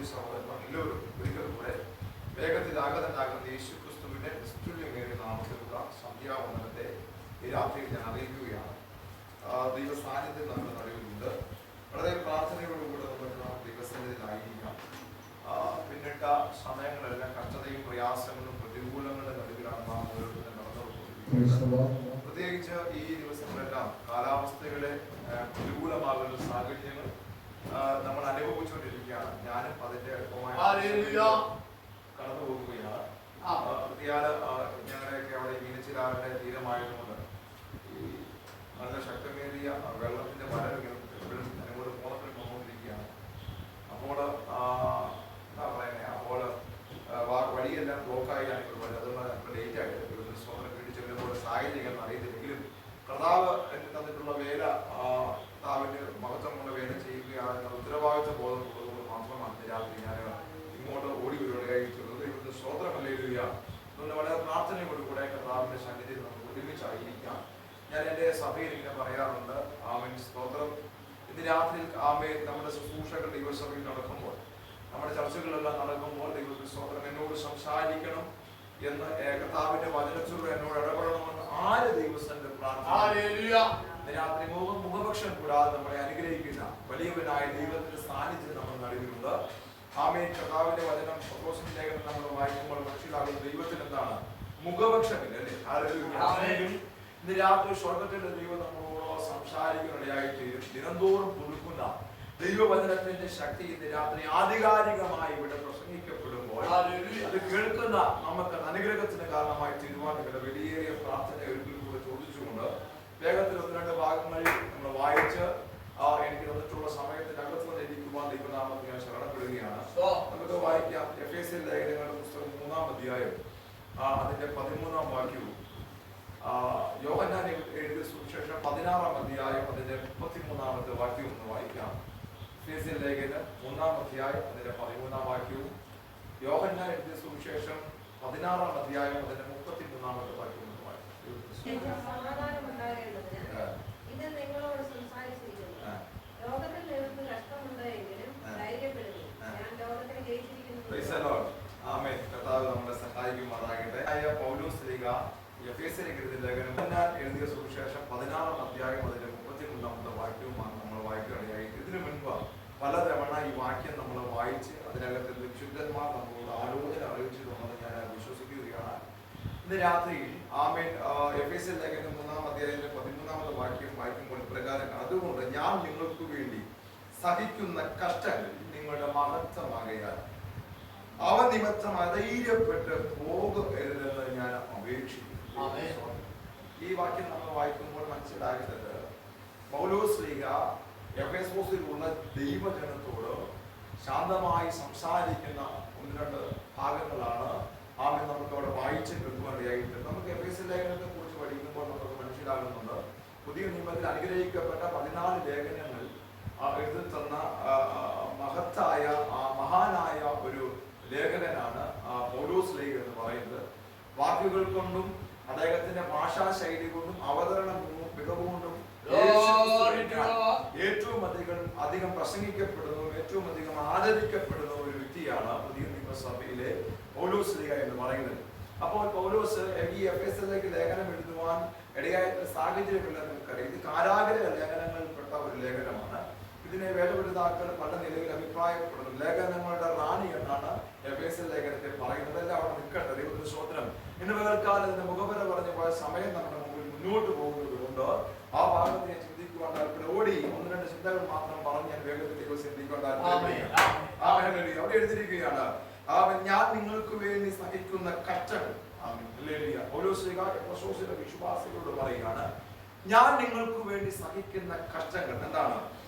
സഹോദരി സഹോദരന്മാർ എല്ലാവരും ഒരിക്കൽ കൂടെ വേഗത്തിൽ ആഗതനാകുന്ന യേശുക്രിസ്തുവിന്റെ നിസ്തുല്യമേറിയ നാമത്തിലുള്ള സന്ധ്യാവന്ദനത്തെ ഈ രാത്രിയിൽ ഞാൻ അറിയിക്കുകയാണ്. ദൈവ സാന്നിധ്യം നമ്മുടെ നടുവിലുണ്ട്. വളരെ പ്രാർത്ഥനയോടുകൂടെ നമുക്ക് ദൈവസന്നിധിയിലായിരിക്കാം. പിന്നിട്ട സമയങ്ങളെല്ലാം കഷ്ടതയും പ്രയാസങ്ങളും പ്രതികൂലങ്ങളുടെ നടുവിലാണ് നാം ഓരോരുത്തരും നടന്നുകൊണ്ടിരിക്കുന്നത്. പ്രത്യേകിച്ച് ഈ ദിവസങ്ങളെല്ലാം കാലാവസ്ഥയുടെ പ്രതികൂലമാകുന്ന സാഹചര്യങ്ങൾ നമ്മൾ അനുഭവിച്ചുകൊണ്ടിരിക്കുകയാണ്. ഞാനും അതിന്റെ കടന്നു പോകുകയാണ്. ഞങ്ങളുടെയൊക്കെ അവിടെ മീനച്ചിലാറിന്റെ തീരമായതുകൊണ്ട് ഈ നല്ല ശക്തമേറിയ വെള്ളത്തിന്റെ വരവ് എപ്പോഴും ഞങ്ങളോട് പോന്നപ്പോൾ വന്നുകൊണ്ടിരിക്കുകയാണ്. അപ്പോൾ എന്താ പറയുന്നത്, അപ്പോൾ വഴിയെല്ലാം ബ്ലോക്കായാണ് ഇപ്പോൾ വരുന്നത്. അതുകൊണ്ട് ലേറ്റ് ആയിട്ട് സ്വന്തം വീട്ടിൽ ചെല്ലുമ്പോൾ സാഹചര്യം അറിയത്തില്ലെങ്കിലും കർത്താവ് എന്നെ തന്നിട്ടുള്ള വേല കർത്താവിന്റെ മഹത്വമുള്ള വേല ചെയ്യുകയാണെന്ന ഉത്തരവാദിത്വ ബോധമുള്ളതുകൊണ്ട് മാത്രമാണ് രാത്രി ഞാൻ ഇങ്ങോട്ട് ഓടി വരുവാനായിട്ടുള്ളത്. ഇവിടുത്തെ സ്തോത്രമല്ലേ ഇടുക. അതുകൊണ്ട് വളരെ പ്രാർത്ഥനയോടുകൂടെ കർത്താവിന്റെ സന്നിധിയിൽ നമുക്ക് ഒരുമിച്ചായിരിക്കാം. ഞാൻ എൻ്റെ സഭയിൽ ഇങ്ങനെ പറയാറുണ്ട്, ആമേൻ സ്തോത്രം. ഇന്ന് രാത്രി ആമേൻ നമ്മുടെ ശുശ്രൂഷകൾ ദൈവസഭയിൽ നടക്കുമ്പോൾ, നമ്മുടെ ചർച്ചകളെല്ലാം നടക്കുമ്പോൾ ദൈവത്തിന്റെ സ്തോത്രം എന്നോട് സംസാരിക്കണം എന്ന് കർത്താവിന്റെ വചനത്തിലൂടെ എന്നോട് ഇടപെടണമെന്ന് ആര് ദൈവസ്ഥന്റെ പ്രാർത്ഥന രാത്രി മുഖപക്ഷം കൂടാതെ നമ്മളെ അനുഗ്രഹിക്കുന്ന വലിയവനായ ദൈവത്തിന്റെ സാന്നിധ്യം നമ്മൾ നടുവിലുണ്ട്. ആമേൻ. കർത്താവിന്റെ വചനം പത്രോസിന്റെ ലേഖനം നമ്മൾ വായിക്കുമ്പോൾ മനസ്സിലാകുന്ന ദൈവത്തിന് എന്താണ് മുഖപക്ഷമില്ല, അല്ലേ? ഇന്ന് രാത്രി സ്വർഗത്തിന്റെ ദൈവം നമ്മളോട് സംസാരിക്കാനിടയായിട്ട് ദിനംതോറും പുതുക്കുന്ന ദൈവവചനത്തിന്റെ ശക്തി ഇന്ന് രാത്രി ആധികാരികമായി ഇവിടെ പ്രസംഗിക്കപ്പെടുമ്പോൾ അത് കേൾക്കുന്ന നമുക്ക് അനുഗ്രഹത്തിന് കാരണമായി തീരുമാനിക്കുന്ന വലിയ പ്രാർത്ഥന ഒരിക്കലും കൂടെ ചോദിച്ചുകൊണ്ട് വേഗത്തിൽ ഒന്ന് രണ്ട് ഭാഗങ്ങളിൽ നമ്മൾ വായിച്ച് എനിക്ക് തന്നിട്ടുള്ള സമയത്തിനകത്ത് വന്നിരിക്കുവാൻ ദൈവനാമത്തിൽ ഞാൻ ശരണപ്പെടുകയാണ്. നമുക്ക് വായിക്കാം. എഫേസ്യർ ലേഖനങ്ങളുടെ പുസ്തകം 3-ാം അധ്യായം അതിന്റെ 13-ാം വാക്യവും യോഹന്നാൻ എഴുതിയ സുവിശേഷം 16-ാം അധ്യായം അതിന്റെ 33-ാമത്തെ വാക്യവും ഒന്ന് വായിക്കാം. എഫേസ്യർ ലേഖനം 3-ാം അധ്യായം അതിന്റെ 13-ാം വാക്യവും യോഹന്നാൻ എഴുതിയ സുവിശേഷം 16-ാം അധ്യായം അതിന്റെ 33-ാമത്തെ വാക്യവും ഒന്ന് വായിക്കാം. കർത്താവ് നമ്മളെ സഹായിക്കുമാറാകട്ടെ. പൗലോസ് ശ്ലീഹ എഫേസ്യർക്ക് ലേഖനം എഴുതിയ സുവിശേഷം 16-ാം അധ്യായം അതിന്റെ 33-ാമത്തെ വാക്യവുമാണ് നമ്മൾ വായിക്കുകയായി. ഇതിനു മുൻപ് പലതവണ ഈ വാക്യം നമ്മൾ വായിച്ച് അതിനകത്ത് വിശുദ്ധന്മാർ നമ്മളോട് ആലോചന അറിയിച്ചിട്ടുണ്ടെന്ന് ഞാൻ വിശ്വസിക്കുകയാണ്. ഇന്ന് രാത്രിയിൽ ആമേൻ എഫേസ്യർ ലേഖനം 3-ാം അധ്യായത്തിന്റെ 13-ാമത്തെ വാക്യം വായിക്കുമ്പോൾ പ്രകാരം, അതുകൊണ്ട് ഞാൻ നിങ്ങൾക്ക് വേണ്ടി സഹിക്കുന്ന കഷ്ടങ്ങൾ നിങ്ങളുടെ മഹത്വമാകയാൽ അവ നിമിത്തം അധൈര്യപ്പെട്ട് പോകരുതെന്ന് ഞാൻ അപേക്ഷിക്കുന്നു. ഈ വാക്യം നമ്മൾ വായിക്കുമ്പോൾ മനസ്സിലാകുന്നത് പൗലോസ് ശ്ലീഹ എഫേസോസിലുള്ള ദൈവജനത്തോട് ശാന്തമായി സംസാരിക്കുന്ന ഒന്ന് രണ്ട് ഭാഗങ്ങളാണ് ആദ്യം നമുക്ക് അവിടെ വായിച്ച് കേൾക്കുവാനിടയായിട്ട്. നമുക്ക് എഫേസ്യർ ലേഖനത്തെ കുറിച്ച് പഠിക്കുമ്പോൾ നമുക്ക് മനസ്സിലാകുന്നുണ്ട്, പുതിയ നിയമത്തിൽ അനുഗ്രഹിക്കപ്പെട്ട 14 ലേഖനങ്ങൾ എഴുതി തന്ന മഹത്തായ മഹാനായ ഒരു ലേഖകനാണ് പൗലോസ് ശ്ലീഹ എന്ന് പറയുന്നത്. വാക്കുകൾ കൊണ്ടും അദ്ദേഹത്തിന്റെ ഭാഷാശൈലി കൊണ്ടും അവതരണ മികവുകൊണ്ടും ഏറ്റവും അധികം പ്രസംഗിക്കപ്പെടുന്നു, ഏറ്റവും അധികം ആദരിക്കപ്പെടുന്ന ഒരു വ്യക്തിയാണ് പുതിയ നിയമസഭയിലെ പൗലോസ് ശ്ലീഹ എന്ന് പറയുന്നത്. അപ്പോൾ പൗലോസ് ഈ എഫേസ്യരിലേക്ക് ലേഖനം എഴുതുവാൻ ഇടയായ സാഹചര്യമില്ല നമുക്കറിയാം. ഇത് കാരാഗ്രഹ ലേഖനങ്ങളിൽപ്പെട്ട ഒരു ലേഖനമാണ്. ഇതിനെ വേദപണ്ഡിതാക്കൾ പല നിലയിൽ അഭിപ്രായപ്പെടുന്നു. ലേഖനങ്ങളുടെ റാണി എന്നാണ് എഫേസ്യർ ലേഖനത്തെ പറയുന്നത്. എല്ലാം അവിടെ നിൽക്കട്ടെ. ദൈവത്തിന്റെ സ്തോത്രം. ഇന്ന് വേൽക്കാലം ഇതിന്റെ മുഖവര പറഞ്ഞ പോയ സമയം നമ്മുടെ മുമ്പിൽ മുന്നോട്ട് പോകുന്നത് കൊണ്ട് ആ ഭാഗത്ത് ഞാൻ ചിന്തിക്കുവാൻ താല്പര്യം ഓടി ഒന്ന് രണ്ട് ചിന്തകൾ മാത്രം പറഞ്ഞ് ഞാൻ വേഗത്തിൽ ചിന്തിക്കുവാൻ താല്പര്യം. അവിടെ എഴുതിയിരിക്കുകയാണ്, ഞാൻ നിങ്ങൾക്ക് വേണ്ടി സഹിക്കുന്ന കഷ്ടങ്ങൾ. വിശ്വാസികളോട് പറയുകയാണ്, ഞാൻ നിങ്ങൾക്ക് വേണ്ടി സഹിക്കുന്ന കഷ്ടങ്ങൾ എന്താണ്?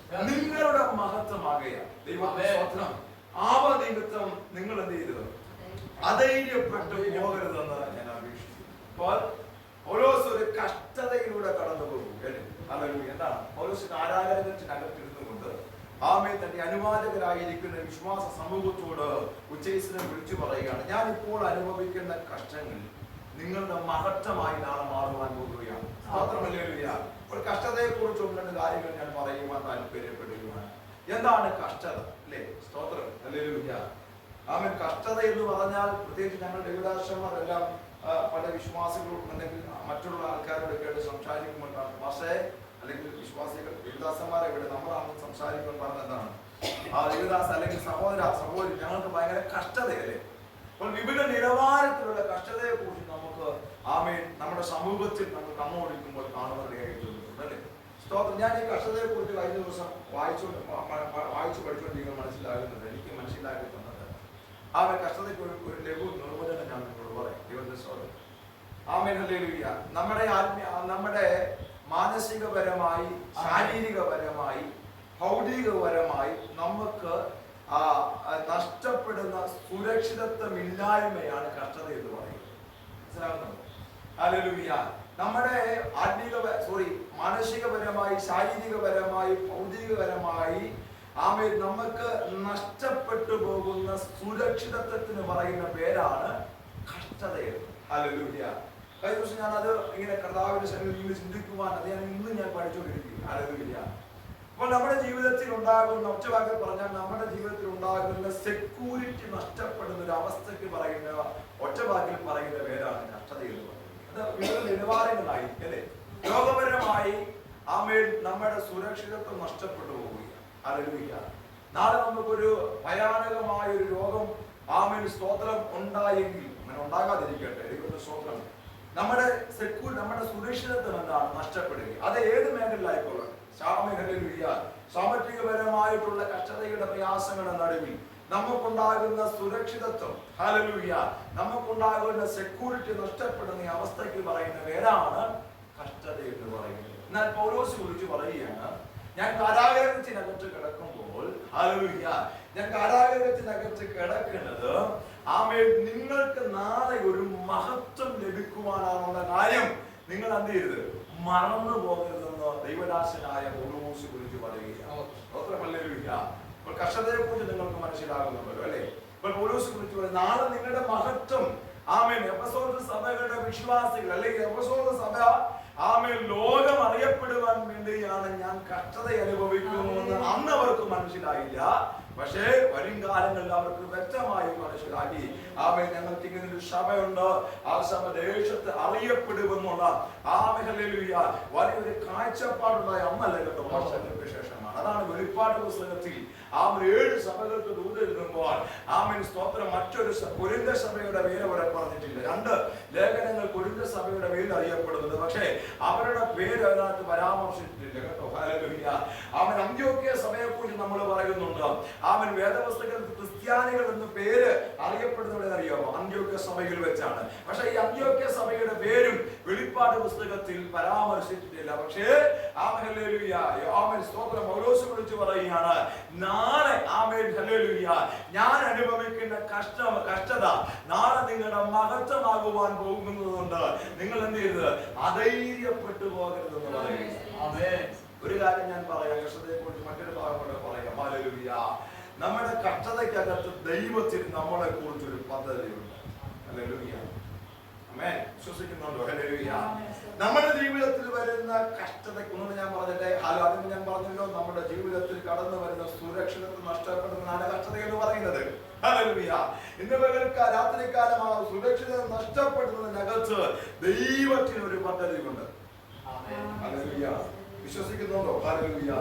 നിങ്ങളുടെ മഹത്വമാകയാൽ. ദൈവത്തിന്റെ സ്തോത്രം. ആവ നിമിത്തം നിങ്ങൾ എന്ത് ചെയ്തത്? അധൈര്യപ്പെട്ടു പോകരുതെന്ന് ഞാൻ അപേക്ഷിക്കുന്നു. അപ്പോൾ പൗലോസ് ഒരു കഷ്ടതയിലൂടെ കടന്നു പോകും. എന്താണ്? പൗലോസ് കാരാഗ്രഹത്തിനകത്തിരുന്നുകൊണ്ട് ആമേ തന്റെ അനുവാദകരായിരിക്കുന്ന വിശ്വാസ സമൂഹത്തോട് ഉച്ചൈസ്വരം വിളിച്ചു പറയുകയാണ്, ഞാൻ ഇപ്പോൾ അനുഭവിക്കുന്ന കഷ്ടങ്ങൾ നിങ്ങളുടെ മഹത്വമായി നാളെ മാറുവാൻ പോകുകയാണ്. മാത്രമല്ല, അപ്പോൾ കഷ്ടതയെ കുറിച്ച് ഒന്ന് രണ്ട് കാര്യങ്ങൾ ഞാൻ പറയുവാൻ താല്പര്യപ്പെടുകയാണ്. എന്താണ് കഷ്ടത? അല്ലേ? സ്തോത്രം. ഹല്ലേലൂയ. ആമേൻ. കഷ്ടത എന്ന് പറഞ്ഞാൽ പ്രത്യേകിച്ച് ഞങ്ങൾ ദൈവദാസന്മാരെല്ലാം പല വിശ്വാസികളോടും അല്ലെങ്കിൽ മറ്റുള്ള ആൾക്കാരോടൊക്കെ ആയിട്ട് സംസാരിക്കുമ്പോൾ പക്ഷേ അല്ലെങ്കിൽ വിശ്വാസികൾ ദേവദാസന്മാരെ ഇവിടെ നമ്മളാണ് സംസാരിക്കുമ്പോൾ പറഞ്ഞ എന്താണ് ദേവദാസ് അല്ലെങ്കിൽ സഹോദരി ഞങ്ങൾക്ക് ഭയങ്കര കഷ്ടതയല്ലേ? അപ്പോൾ വിവിധ നിലവാരത്തിലുള്ള കഷ്ടതയെ കുറിച്ച് നമുക്ക് ആമേൻ നമ്മുടെ സമൂഹത്തിൽ നമ്മൾ കണ്ണോടിക്കുമ്പോൾ കാണുന്നതായിട്ടുണ്ട് അല്ലേ? സ്തോത്രം. ഞാൻ ഈ കഷ്ടതയെ കുറിച്ച് കഴിഞ്ഞ ദിവസം വായിച്ചു പഠിച്ചുകൊണ്ടിരിക്കുന്നത് മനസ്സിലാകുന്നത് എനിക്ക് മനസ്സിലാക്കി തന്നത് ആമേൻ കഷ്ടതയ്ക്ക് ഒരു ലഘു നിർവചനം ഞാൻ നിങ്ങളോട് പറയാം. ദൈവത്തിന്റെ സ്തോത്രം. ആമേൻ. ഹല്ലേലൂയ. നമ്മുടെ മാനസികപരമായി, ശാരീരികപരമായി, ഭൗതികപരമായി നമുക്ക് നഷ്ടപ്പെടുന്ന സുരക്ഷിതത്വമില്ലായ്മയാണ് കഷ്ടത എന്ന് പറയുന്നത്. മനസ്സിലാകുന്നുണ്ടോ? ഹല്ലേലൂയ. നമ്മുടെ മാനസികപരമായി, ശാരീരികപരമായി, ഭൗതികപരമായി ആമേൻ നമുക്ക് നഷ്ടപ്പെട്ടു പോകുന്ന സുരക്ഷിതത്വത്തിന് പറയുന്ന പേരാണ് കഷ്ടതയെന്ന്. ഹല്ലേലൂയ. കഴിഞ്ഞ ദിവസം ഞാൻ അത് ഇങ്ങനെ കർത്താവിന്റെ സന്നിധിയിൽ ചിന്തിക്കുവാൻ അത് ഇന്ന് ഞാൻ പഠിച്ചുകൊണ്ടിരിക്കുന്നു. ഹല്ലേലൂയ. അപ്പോൾ നമ്മുടെ ജീവിതത്തിൽ ഉണ്ടാകുന്ന ഒറ്റവാക്കിൽ പറഞ്ഞാൽ നമ്മുടെ ജീവിതത്തിൽ ഉണ്ടാകുന്ന സെക്യൂരിറ്റി നഷ്ടപ്പെടുന്ന ഒരു അവസ്ഥയ്ക്ക് പറയുന്ന ഒറ്റവാക്കിൽ പറയുന്ന പേരാണ് കഷ്ടത എന്ന് പറയുന്നത്. അത് വിവിധ നിലവാരങ്ങളായി അല്ലേ? രോഗപരമായി ആമേൻ നമ്മുടെ സുരക്ഷിതത്വം നഷ്ടപ്പെട്ടു പോവുകയാണ്. ഹല്ലേലൂയ. നാളെ നമുക്കൊരു ഭയാനകമായ ഒരു രോഗം ആമേൻ സ്തോത്രം ഉണ്ടായെങ്കിൽ അങ്ങനെ ഉണ്ടാകാതിരിക്കട്ടെ. ദൈവത്തിന്റെ സ്തോത്രം. നമ്മുടെ സുരക്ഷിതത്വം എന്താണ് നഷ്ടപ്പെടുക? അത് ഏത് മേഖലയിലായിക്കോട്ടെ. സാമ്പത്തികപരമായിട്ടുള്ള കഷ്ടതയുടെ പ്രയാസങ്ങളുടെ നടുവിൽ നമുക്കുണ്ടാകുന്ന സുരക്ഷിതത്വം, ഹല്ലേലൂയ, നമുക്കുണ്ടാകുന്ന സെക്യൂരിറ്റി നഷ്ടപ്പെടുന്ന അവസ്ഥയ്ക്ക് പറയുന്ന പേരാണ് കഷ്ടത എന്ന് പറയുന്നത്. എന്നാൽ പൗലോസ് കുറിച്ച് പറയുകയാണ്, ഞാൻ കാരാഗ്രഹത്തിനകത്ത് കിടക്കുമ്പോൾ, ഹല്ലേലൂയ, ഞാൻ കാരാഗ്രഹത്തിനകത്ത് കിടക്കുന്നത് ആമേൻ നിങ്ങൾക്ക് നാളെ ഒരു മഹത്വം ലഭിക്കുവാനുള്ള കാര്യം നിങ്ങൾ എന്ത് ചെയ്യരുത്, മറന്നു പോകരുതെന്ന് ദൈവദാസനായ പൗലോസ് കുറിച്ച് പറയുകയാണ്. ഹല്ലേലൂയ. അപ്പോൾ കഷ്ടതയെ കുറിച്ച് നിങ്ങൾക്ക് മനസ്സിലാകുന്നുണ്ടല്ലോ അല്ലേ? അപ്പോൾ പൗലോസ് കുറിച്ച് പറയും, നാളെ നിങ്ങളുടെ മഹത്വം ആമേൻ എഫെസോസ് സഭകളുടെ വിശ്വാസികൾ അല്ലെങ്കിൽ എഫെസോസ് സഭ ആമേൻ ലോകം അറിയപ്പെടുവാൻ വേണ്ടിയാണ് ഞാൻ കഷ്ടത അനുഭവിക്കുന്നുവെന്ന് അന്ന് അവർക്ക് മനസ്സിലായില്ല. പക്ഷേ വരും കാലങ്ങളിൽ അവർക്ക് വ്യക്തമായി മനസ്സിലാക്കി ആമേൻ ഞങ്ങൾക്ക് ഇങ്ങനെ ഒരു സഭയുണ്ട്, ആ സഭ ദേശത്ത് അറിയപ്പെടുമെന്നുള്ള ആമേൻ ഹല്ലേലൂയ വലിയൊരു കാഴ്ചപ്പാടുണ്ടായ അന്നല്ല കേട്ടോ, വർഷങ്ങൾക്ക് ശേഷമാണ്. അതാണ് വെളിപ്പാട് പുസ്തകത്തിൽ ആമേൻ 7 സഭകൾക്ക് ദൂത് എഴുതുമ്പോൾ ആമേൻ സ്തോത്രം മറ്റൊരു കൊരിന്ത സഭയുടെ പേര് അവിടെ പറഞ്ഞിട്ടില്ല. 2 ലേഖനങ്ങൾ കൊരിന്ത സഭയുടെ പേരിൽ അറിയപ്പെടുന്നത്, പക്ഷേ അവരുടെ പേര് അതിനകത്ത് പരാമർശിച്ചിട്ടില്ല കേട്ടോ. ഹല്ലേലൂയ. ആമേൻ അന്ത്യോക്യ സഭയെ കുറിച്ച് നമ്മൾ പറയുന്നുണ്ട്. ആമേൻ വേദപുസ്തകത്തിൽ ക്രിസ്ത്യാനികൾ എന്ന പേര് അറിയപ്പെടുന്നത് അറിയാമോ? അന്ത്യോക്യ സഭയിൽ വെച്ചാണ്. പക്ഷെ ഈ അന്ത്യോക്യ സഭയുടെ പേരും വെളിപ്പാട് പുസ്തകത്തിൽ പരാമർശിച്ചിട്ടില്ല. പക്ഷേ ആമേൻ ഹല്ലേലൂയ ആമേൻ സ്തോത്രം പൗലോസ് വിളിച്ചു പറയുകയാണ്, നാളെ ആമേൻ ഹല്ലേലൂയ ഞാൻ അനുഭവിക്കുന്ന കഷ്ടത നാളെ നിങ്ങളുടെ മഹത്വമാകുവാൻ പോകുന്നതുകൊണ്ട് നിങ്ങൾ എന്ത് ചെയ്യരുത്, അധൈര്യപ്പെട്ടു പോകരുതെന്ന് പറയുന്നത്. ആമേൻ. ഒരു കാര്യം ഞാൻ പറയാം, കഷ്ടതയെ കുറിച്ച് മറ്റൊരു ഭാഗം കൂടെ പറയാം. ഹല്ലേലൂയ. നമ്മുടെ കഷ്ടതയ്ക്കകത്ത് ദൈവത്തിന് നമ്മളെ കുറിച്ചൊരു പദ്ധതിയുണ്ട്. ഹല്ലേലൂയ. ആമേൻ. വിശ്വസിക്കുന്നുണ്ടോ? ഹല്ലേലൂയ. നമ്മുടെ ജീവിതത്തിൽ വരുന്ന കഷ്ടതയ്ക്കൊന്നും ഞാൻ പറഞ്ഞിട്ടെ, അതിന് ഞാൻ പറഞ്ഞല്ലോ, നമ്മുടെ ജീവിതത്തിൽ കടന്നു വരുന്ന സുരക്ഷിതത്വം നഷ്ടപ്പെടുന്നതാണ് കഷ്ടത എന്ന് പറയുന്നത്. ഹല്ലേലൂയ. ഇന്ന് രാത്രികാലം ആ സുരക്ഷിതത നഷ്ടപ്പെടുന്നതിനകത്ത് ദൈവത്തിന് ഒരു പദ്ധതിയുണ്ട്. ഹല്ലേലൂയ. വിശ്വസിക്കുന്നുണ്ടോ? ഹല്ലേലൂയ.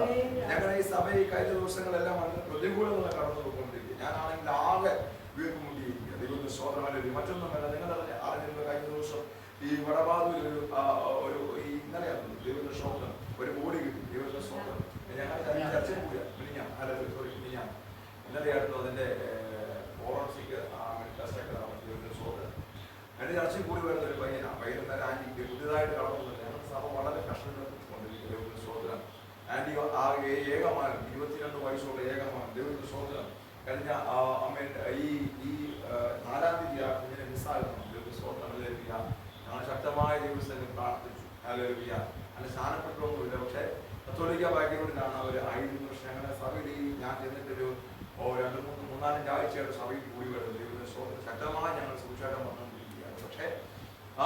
ഞങ്ങളുടെ ഈ സഭയിൽ കഴിഞ്ഞ ദിവസങ്ങളെല്ലാം പ്രതികൂലങ്ങൾ കടന്നു പോയിക്കൊണ്ടിരിക്കുക. ഞാനാണെങ്കിൽ ആകെ വീർമുണ്ടിയിരിക്കുക. ദൈവത്തിന്റെ സ്തോത്രം. മറ്റൊന്നുമല്ല, നിങ്ങൾ അറിഞ്ഞിരുന്ന കഴിഞ്ഞ ദിവസം ഈ വടബാദൂർ ഒരു ഇന്നലെയാണ് ദൈവത്തിന്റെ സ്തോത്രം ഒരു ബോഡി കിട്ടി. ദൈവത്തിന്റെ സ്തോത്രം. ഞങ്ങൾ ചർച്ചയിൽ കൂടിയ മിനിഞ്ഞാം ഇന്നലെയായിരുന്നു അതിന്റെ ഫോറൻസിക് ടെസ്റ്റൊക്കെ നടന്നു. ദൈവത്തിന്റെ സ്തോത്രം. എന്റെ ചർച്ചയിൽ കൂടി വരുന്ന ഒരു പയ്യനാണ്. വൈകുന്നേരം ആന്റിക്ക് പുതിയതായിട്ട് കടന്നു വന്നത്. ഞങ്ങളുടെ സഭ വളരെ കഷ്ടപ്പെട്ടുകൊണ്ടിരിക്കുക. ദൈവത്തിന്റെ സ്തോത്രം. ആന്റി ഏകമാനം 22 വയസ്സുള്ള ഏകമാനം. ദൈവത്തിന്റെ സ്തോത്രം. കഴിഞ്ഞ അമ്മേൻ ഈ 4-ാം തീയതി ആ കുഞ്ഞിനെ മിസ്സായിരുന്നു. ദൈവത്തിന്റെ സ്തോത്രം. ഹല്ലേലൂയ. ഞങ്ങൾ ശക്തമായ ദൈവസ്ഥലം പ്രാർത്ഥിച്ചു. ഹല്ലേലൂയ. അതിന് സ്ഥാനപ്പെട്ടൊന്നുമില്ല. പക്ഷേ കത്തോലിക്ക ബാക്ക്ഗ്രൗണ്ടിലാണ് അവർ ആയിരുന്നു. പക്ഷെ ഞങ്ങളുടെ സഭയിൽ ഞാൻ ചെന്നിട്ടൊരു 2-3-4 ആഴ്ചയുടെ സഭയിൽ കൂടി വരുന്നത്. ദൈവത്തിന്റെ സ്തോത്രം. ശക്തമായി ഞങ്ങൾ സുവിശേഷം വന്നുകൊണ്ടിരിക്കുകയാണ്. പക്ഷേ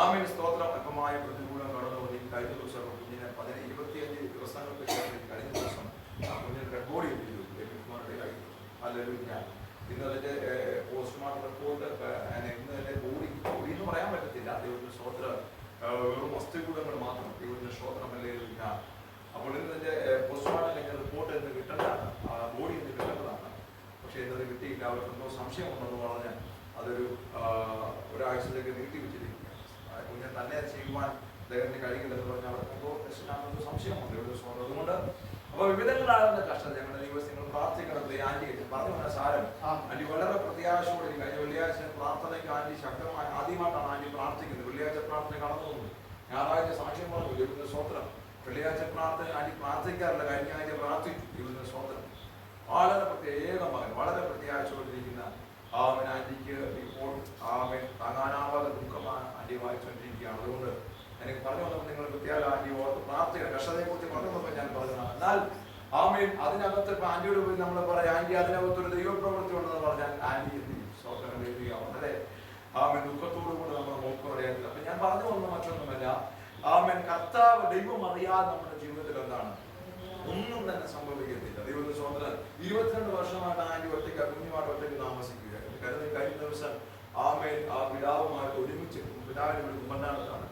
ആമേൻ സ്തോത്രം അല്പമായ പ്രതികൂലം കടന്നു വന്നു. കഴിഞ്ഞ ദിവസം കുഞ്ഞിനെ 25 ദിവസങ്ങൾക്ക് ശേഷം കഴിഞ്ഞ ദിവസം ആ കുഞ്ഞിന് റെഡ് ബോഡി ലഭിച്ചു. മറുപടിയായി. ഹല്ലേലൂയ. ഇന്ന് അതിന്റെ പോസ്റ്റ്മോർട്ടം റിപ്പോർട്ട് ഇന്ന് അതിന്റെ ബോഡി എന്ന് പറയാൻ പറ്റത്തില്ല. ദൈവത്തിന്റെ സ്തോത്രം, വെറും വസ്തുക്കൂടങ്ങൾ മാത്രം. ദൈവത്തിന്റെ സ്തോത്രം. ഹല്ലേലൂയ. അപ്പോൾ ഇന്ന് അതിന്റെ പോസ്റ്റ്മോർട്ടം റിപ്പോർട്ട് എന്ന് കിട്ടേണ്ടതാണ്, ബോഡി എന്ന് കിട്ടേണ്ടതാണ്. പക്ഷേ ഇന്നത് കിട്ടിയില്ല. അവർക്ക് എന്തോ സംശയമുണ്ടെന്ന് പറഞ്ഞ് അതൊരു ഒരാഴ്ചയിലേക്ക് നീട്ടി വെച്ചിരിക്കുക. കുഞ്ഞെ തന്നെ ചെയ്യുവാൻ അദ്ദേഹത്തിന് കഴിയില്ലെന്ന് പറഞ്ഞാൽ അവർക്ക് എന്തോ തെറ്റാണെന്നൊരു സംശയമുണ്ട്. അതുകൊണ്ട് അപ്പൊ വിവിധങ്ങളാകുന്ന കഷ്ടത ഞങ്ങളുടെ ദിവസങ്ങൾ പ്രാർത്ഥിക്കണം. ആന്റി പറഞ്ഞു വന്ന സാരം ആന്റി വളരെ പ്രത്യാശയോടെ കഴിഞ്ഞ വെള്ളിയാഴ്ച പ്രാർത്ഥനയ്ക്ക് ആന്റി ശക്തമായി ആദ്യമായിട്ടാണ് ആന്റി പ്രാർത്ഥിക്കുന്നത്. വെള്ളിയാഴ്ച പ്രാർത്ഥന കടന്നു വന്നു. ഞായറാഴ്ച സാക്ഷ്യം പറഞ്ഞു. ദൈവത്തിന്റെ സ്തോത്രം. വെള്ളിയാഴ്ച പ്രാർത്ഥന ആന്റി പ്രാർത്ഥിക്കാറില്ല. കഴിഞ്ഞ ആഴ്ച പ്രാർത്ഥിച്ചു. ദൈവത്തിന്റെ സ്തോത്രം. വളരെ പ്രത്യേകമായി വളരെ പ്രത്യാശയോടിരിക്കുന്ന ആന്റിക്ക് ഇപ്പോൾ താങ്ങാനാവാതെ ദുഃഖമാണ് ആന്റി വായിച്ചുകൊണ്ടിരിക്കുകയാണ്. അതുകൊണ്ട് എനിക്ക് പറഞ്ഞു വന്നപ്പോൾ നിങ്ങൾ പ്രത്യേക ആന്റി ഓർത്ത് പ്രാർത്ഥിക്കണം. കഷ്ടതയെ കുറിച്ച് പറഞ്ഞു വന്നപ്പോൾ ഞാൻ പറഞ്ഞതാണ്. എന്നാൽ അതിനകത്ത് ഇപ്പൊ ആന്റിയോട് പോയി നമ്മൾ പറയാം ആന്റി അതിനകത്തൊരു ദൈവപ്രവൃത്തി ഉണ്ടെന്ന് പറഞ്ഞാൽ ആന്റി എന്ത് ചെയ്യും? സ്വന്തം എഴുതുക. വളരെ ദുഃഖത്തോടു കൂടി നമ്മൾ നോക്കുകയായിരുന്നു. അപ്പൊ ഞാൻ പറഞ്ഞു വന്ന മറ്റൊന്നുമല്ല, കർത്താവ് ദൈവം അറിയാതെ നമ്മുടെ ജീവിതത്തിൽ എന്താണ് ഒന്നും തന്നെ സംഭവിക്കത്തില്ല. ദൈവത്തിന്റെ സ്വന്തം 22 വർഷമായിട്ട് ആന്റി ഒറ്റയ്ക്ക് കുഞ്ഞുമായിട്ട് ഒറ്റയ്ക്ക് താമസിക്കുക. കഴിഞ്ഞ ദിവസം പിതാവുമായിട്ട് ഒരുമിച്ച്, പിതാവിനെ ഒരു കുമ്പനാടത്താണ്,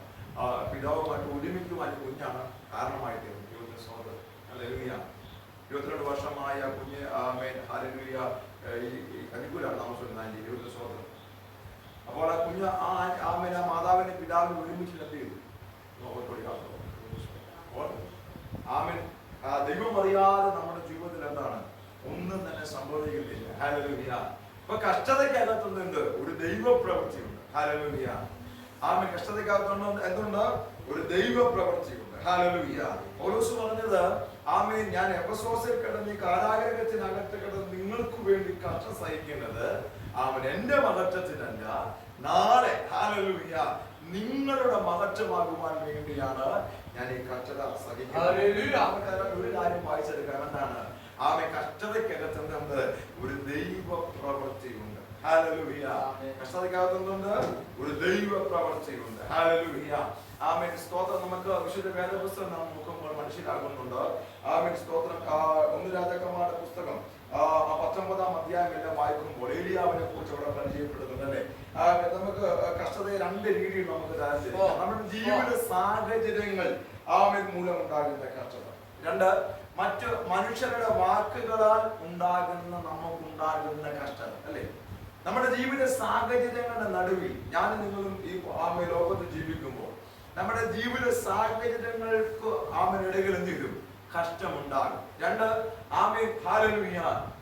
പിതാവുമായിട്ട് ഒരുമിക്കുവാൻ കുഞ്ഞാണ് കാരണമായി തീർന്നു. ദൈവത്തിന്റെ സ്വന്തം. ഹല്ലേലൂയ. 22 വർഷമായ കുഞ്ഞ് ഹല്ലേലൂയ ഈ കനിക്കൂലാണ് താമസിക്കുന്നത് ആന്റി. ദൈവത്തിന്റെ സ്വന്തം. അപ്പോൾ ആ കുഞ്ഞ് ആ മാതാവിനെ പിതാവിനെ ഒരുമിച്ച് എന്ത് ചെയ്തു? ദൈവം അറിയാതെ നമ്മുടെ ജീവിതത്തിൽ എന്താണ് ഒന്നും തന്നെ സംഭവിക്കുന്നില്ല. ഹല്ലേലൂയ. ഇപ്പൊ കഷ്ടതയ്ക്കകത്തുന്നുണ്ട് ഒരു ദൈവപ്രവൃത്തിയുണ്ട്. ഹല്ലേലൂയ. കഷ്ടതയ്ക്കകത്തുണ്ട് എന്തുണ്ട്? ഒരു ദൈവപ്രവൃത്തിയുണ്ട്. ഹല്ലേലൂയ. പൗലോസ് പറഞ്ഞത് ഞാൻ എഫെസോസിൽ കിടന്ന് ഈ കാരാഗൃഹത്തിനകത്ത് കിടന്ന് നിങ്ങൾക്ക് വേണ്ടി കഷ്ടം സഹിക്കുന്നത് എന്റെ മഹത്വത്തിനല്ല, നാളെ ഹല്ലേലൂയ നിങ്ങളുടെ മഹത്വമാകുവാൻ വേണ്ടിയാണ് ഞാൻ ഈ കഷ്ടത സഹിക്കുന്നത്. ഒരു കാര്യം വായിച്ചെടുക്കാം. എന്താണ്? കഷ്ടതയ്ക്കകത്തുണ്ട് ഒരു ദൈവ പ്രവൃത്തിയുണ്ട്. ഹല്ലേലൂയ. കഷ്ടതയ്ക്കകത്തുണ്ട് ഒരു ദൈവ പ്രവൃത്തിയുണ്ട്. ഹല്ലേലൂയ. സ്തോത്രം. നമുക്ക് വിശുദ്ധ വേദപുസ്തകം നാം നോക്കുമ്പോൾ മനസ്സിലാകുന്നുണ്ട്. സ്തോത്രം. 1 രാജാക്കന്മാരുടെ പുസ്തകം 19-ാം അധ്യായം എല്ലാം വായിക്കുമ്പോൾ ഏലിയാവിനെ കുറിച്ച് അവിടെ പരിചയപ്പെടുന്നുണ്ട് അല്ലേ? നമുക്ക് കഷ്ടതയെ 2 രീതിയിൽ നമുക്ക് തരംതിരിക്കാം. നമ്മുടെ ജീവിത സാഹചര്യങ്ങൾ മൂലം ഉണ്ടാകുന്ന കഷ്ടത. 2, മറ്റു മനുഷ്യരുടെ വാക്കുകളാൽ നമുക്കുണ്ടാകുന്ന കഷ്ടത അല്ലേ? നമ്മുടെ ജീവിത സാഹചര്യങ്ങളുടെ നടുവിൽ ഞാനും നിങ്ങളും ഈ ലോകത്ത് ജീവിക്കുമ്പോൾ നമ്മുടെ ജീവിത സാഹചര്യങ്ങൾക്ക് ഇടയിൽ എന്ത് ചെയ്യും? കഷ്ടമുണ്ടാകും. 2, ഹല്ലേലൂയ